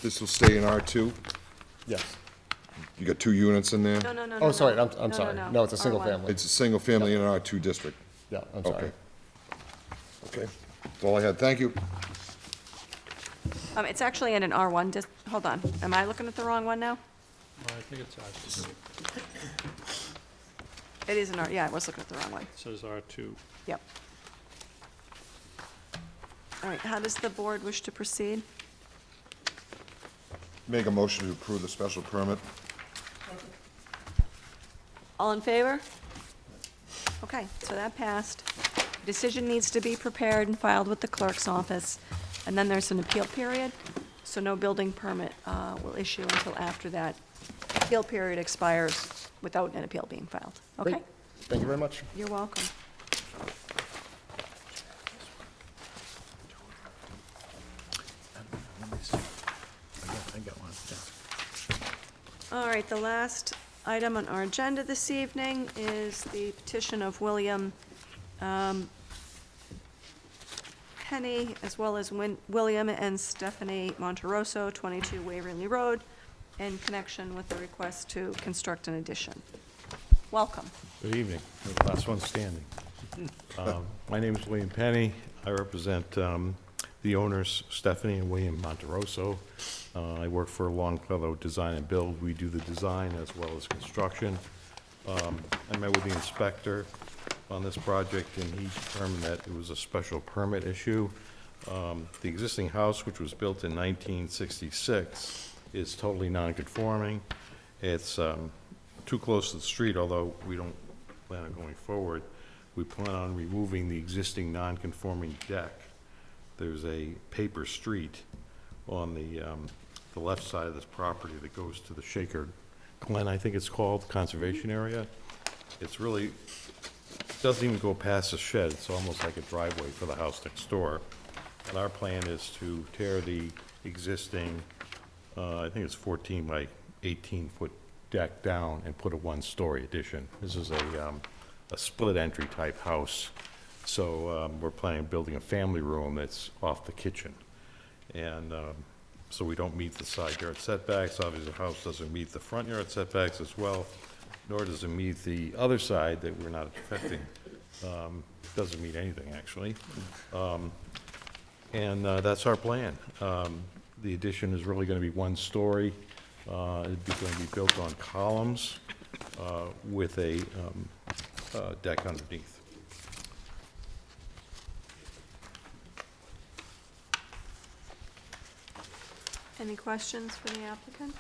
this will stay in R2? Yes. You got 2 units in there? No, no, no, Oh, no, sorry, no. I'm sorry. No, it's a single R1. family. It's a single family in an R2 district? Yeah, I'm sorry. Okay. Okay, that's all I had, thank you. It's actually in an R1 hold on, am I looking at the wrong one now? I think it's R2. It is an yeah, I was looking at the wrong one. It says R2. Yep. All right, how does the board wish to proceed? Make a motion to approve the special permit. All in favor? Okay, so that passed. Decision needs to be prepared and filed with the clerk's office, and then there's an appeal period, so no building permit will issue until after that appeal period expires without an appeal being filed. Okay? Great. Thank you very much. You're welcome. I got one, yeah. All right, the last item on our agenda this evening is the petition of William Penny, as well as William and Stephanie Monterosso, 22 Waverly Road, in connection with the request to construct an addition. Welcome. Good evening. The last one standing. My name is William Penny. I represent the owners, Stephanie and William Monterosso. I work for Longfellow Design and Build. We do the design as well as construction. I met with the inspector on this project, and he determined that it was a special permit issue. The existing house, which was built in 1966, is totally non-conforming. It's too close to the street, although we don't plan on going forward. We plan on removing the existing non-conforming deck. There's a paper street on the left side of this property that goes to the Shaker Glen, I think it's called, conservation area. It's really, doesn't even go past the shed. It's almost like a driveway for the house next door. And our plan is to tear the existing, I think it's 14 by 18-foot deck down and put a 1-story addition. This is a split entry type house. So we're planning on building a family room that's off the kitchen. And so we don't meet the side yard setbacks. Obviously, the house doesn't meet the front yard setbacks as well, nor does it meet the other side that we're not affecting. Doesn't meet anything, actually. And that's our plan. The addition is really going to be 1-story. It's going to be built on columns with a deck underneath. Any questions for the applicant?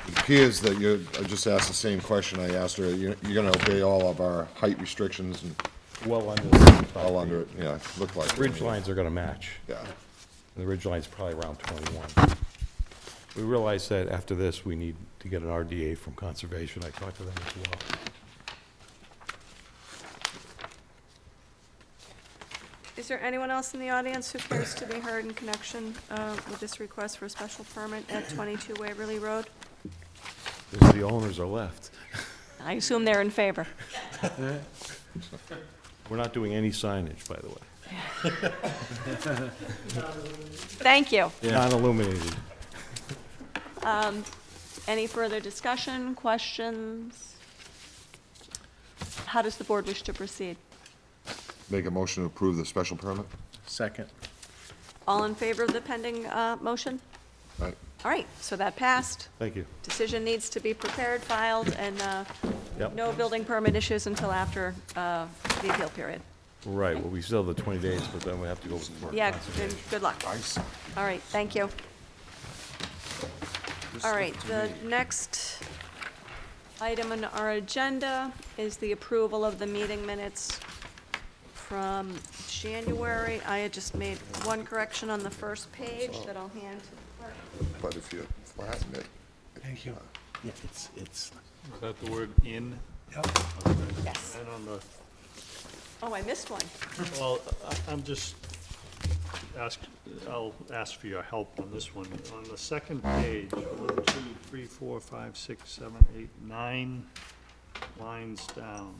It appears that I just asked the same question I asked her. You're gonna obey all of our height restrictions and Well under the all under it, yeah, looked like. it. ridge lines are going to match. Yeah. And the ridge line's probably around 21. We realized that after this, we need to get an RDA from Conservation. I talked to them as well. Is there anyone else in the audience who cares to be heard in connection with this request for a special permit at 22 Waverly Road? Because the owners are left. I assume they're in favor. We're not doing any signage, by the way. Thank you. Not illuminated. Any further discussion, questions? How does the board wish to proceed? Make a motion to approve the special permit? Second. All in favor of the pending motion? Aye. All right, so that passed. Thank you. Decision needs to be prepared, filed, and Yep. no building permit issues until after the appeal period. Right, well, we still have the 20 days, but then we have to go for Yeah, Conservation. good luck. All right, thank you. All right, the next item on our agenda is the approval of the meeting minutes from January. I had just made one correction on the first page that I'll hand to the clerk. But if you flatten it. Thank you. Yeah, it's, Is that the word "in"? Yes. And on the, Oh, I missed one. well, I'm just I'll ask for your help on this one. On the second page, 1, 2, 3, 4, 5, 6, 7, 8, 9 lines down.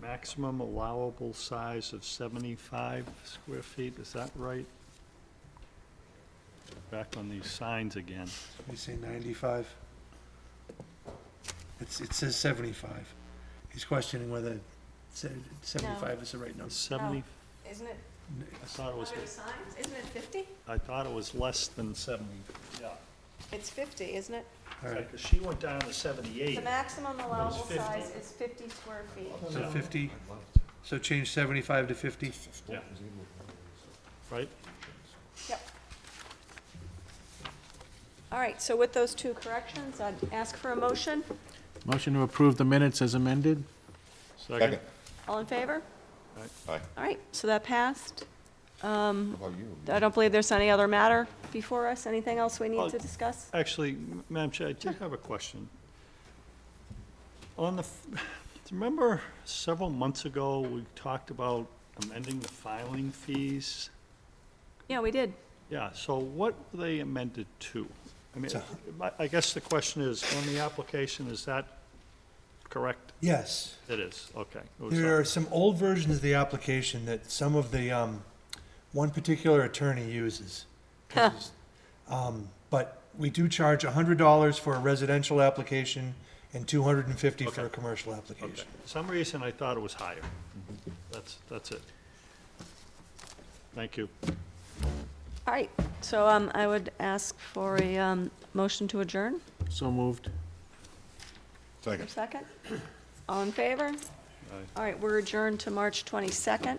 Maximum allowable size of 75 square feet, is that right? Back on these signs again. You say 95? It says 75. He's questioning whether 75 is the right number. 70, Isn't it, I thought it was, under the signs, isn't it 50? I thought it was less than 70. Yeah. It's 50, isn't it? All right, Because she went down to 78. The maximum allowable 50. size is 50 square feet. so 50, so change 75 to 50? Yeah. Right? Yep. All right, so with those two corrections, I'd ask for a motion. motion to approve the minutes as amended? Second? All in favor? Aye. All right, so that passed. How about you? I don't believe there's any other matter before us. Anything else we need Oh. to discuss? Actually, Madam Chair, I did have a question. On the, remember several months ago, we talked about amending the filing fees? Yeah, we did. Yeah, so what were they amended to? I mean, I guess the question is, on the application, is that correct? Yes. It is, okay. It was There are some old versions of the application that some of the, one particular attorney uses. But we do charge $100 for a residential application and $250 for a Okay. commercial Okay. application. For some reason, I thought it was higher. That's it. Thank you. All right, so I would ask for a motion to adjourn. So moved. For a Second. second? All in favor? All right, we're adjourned to March 22nd.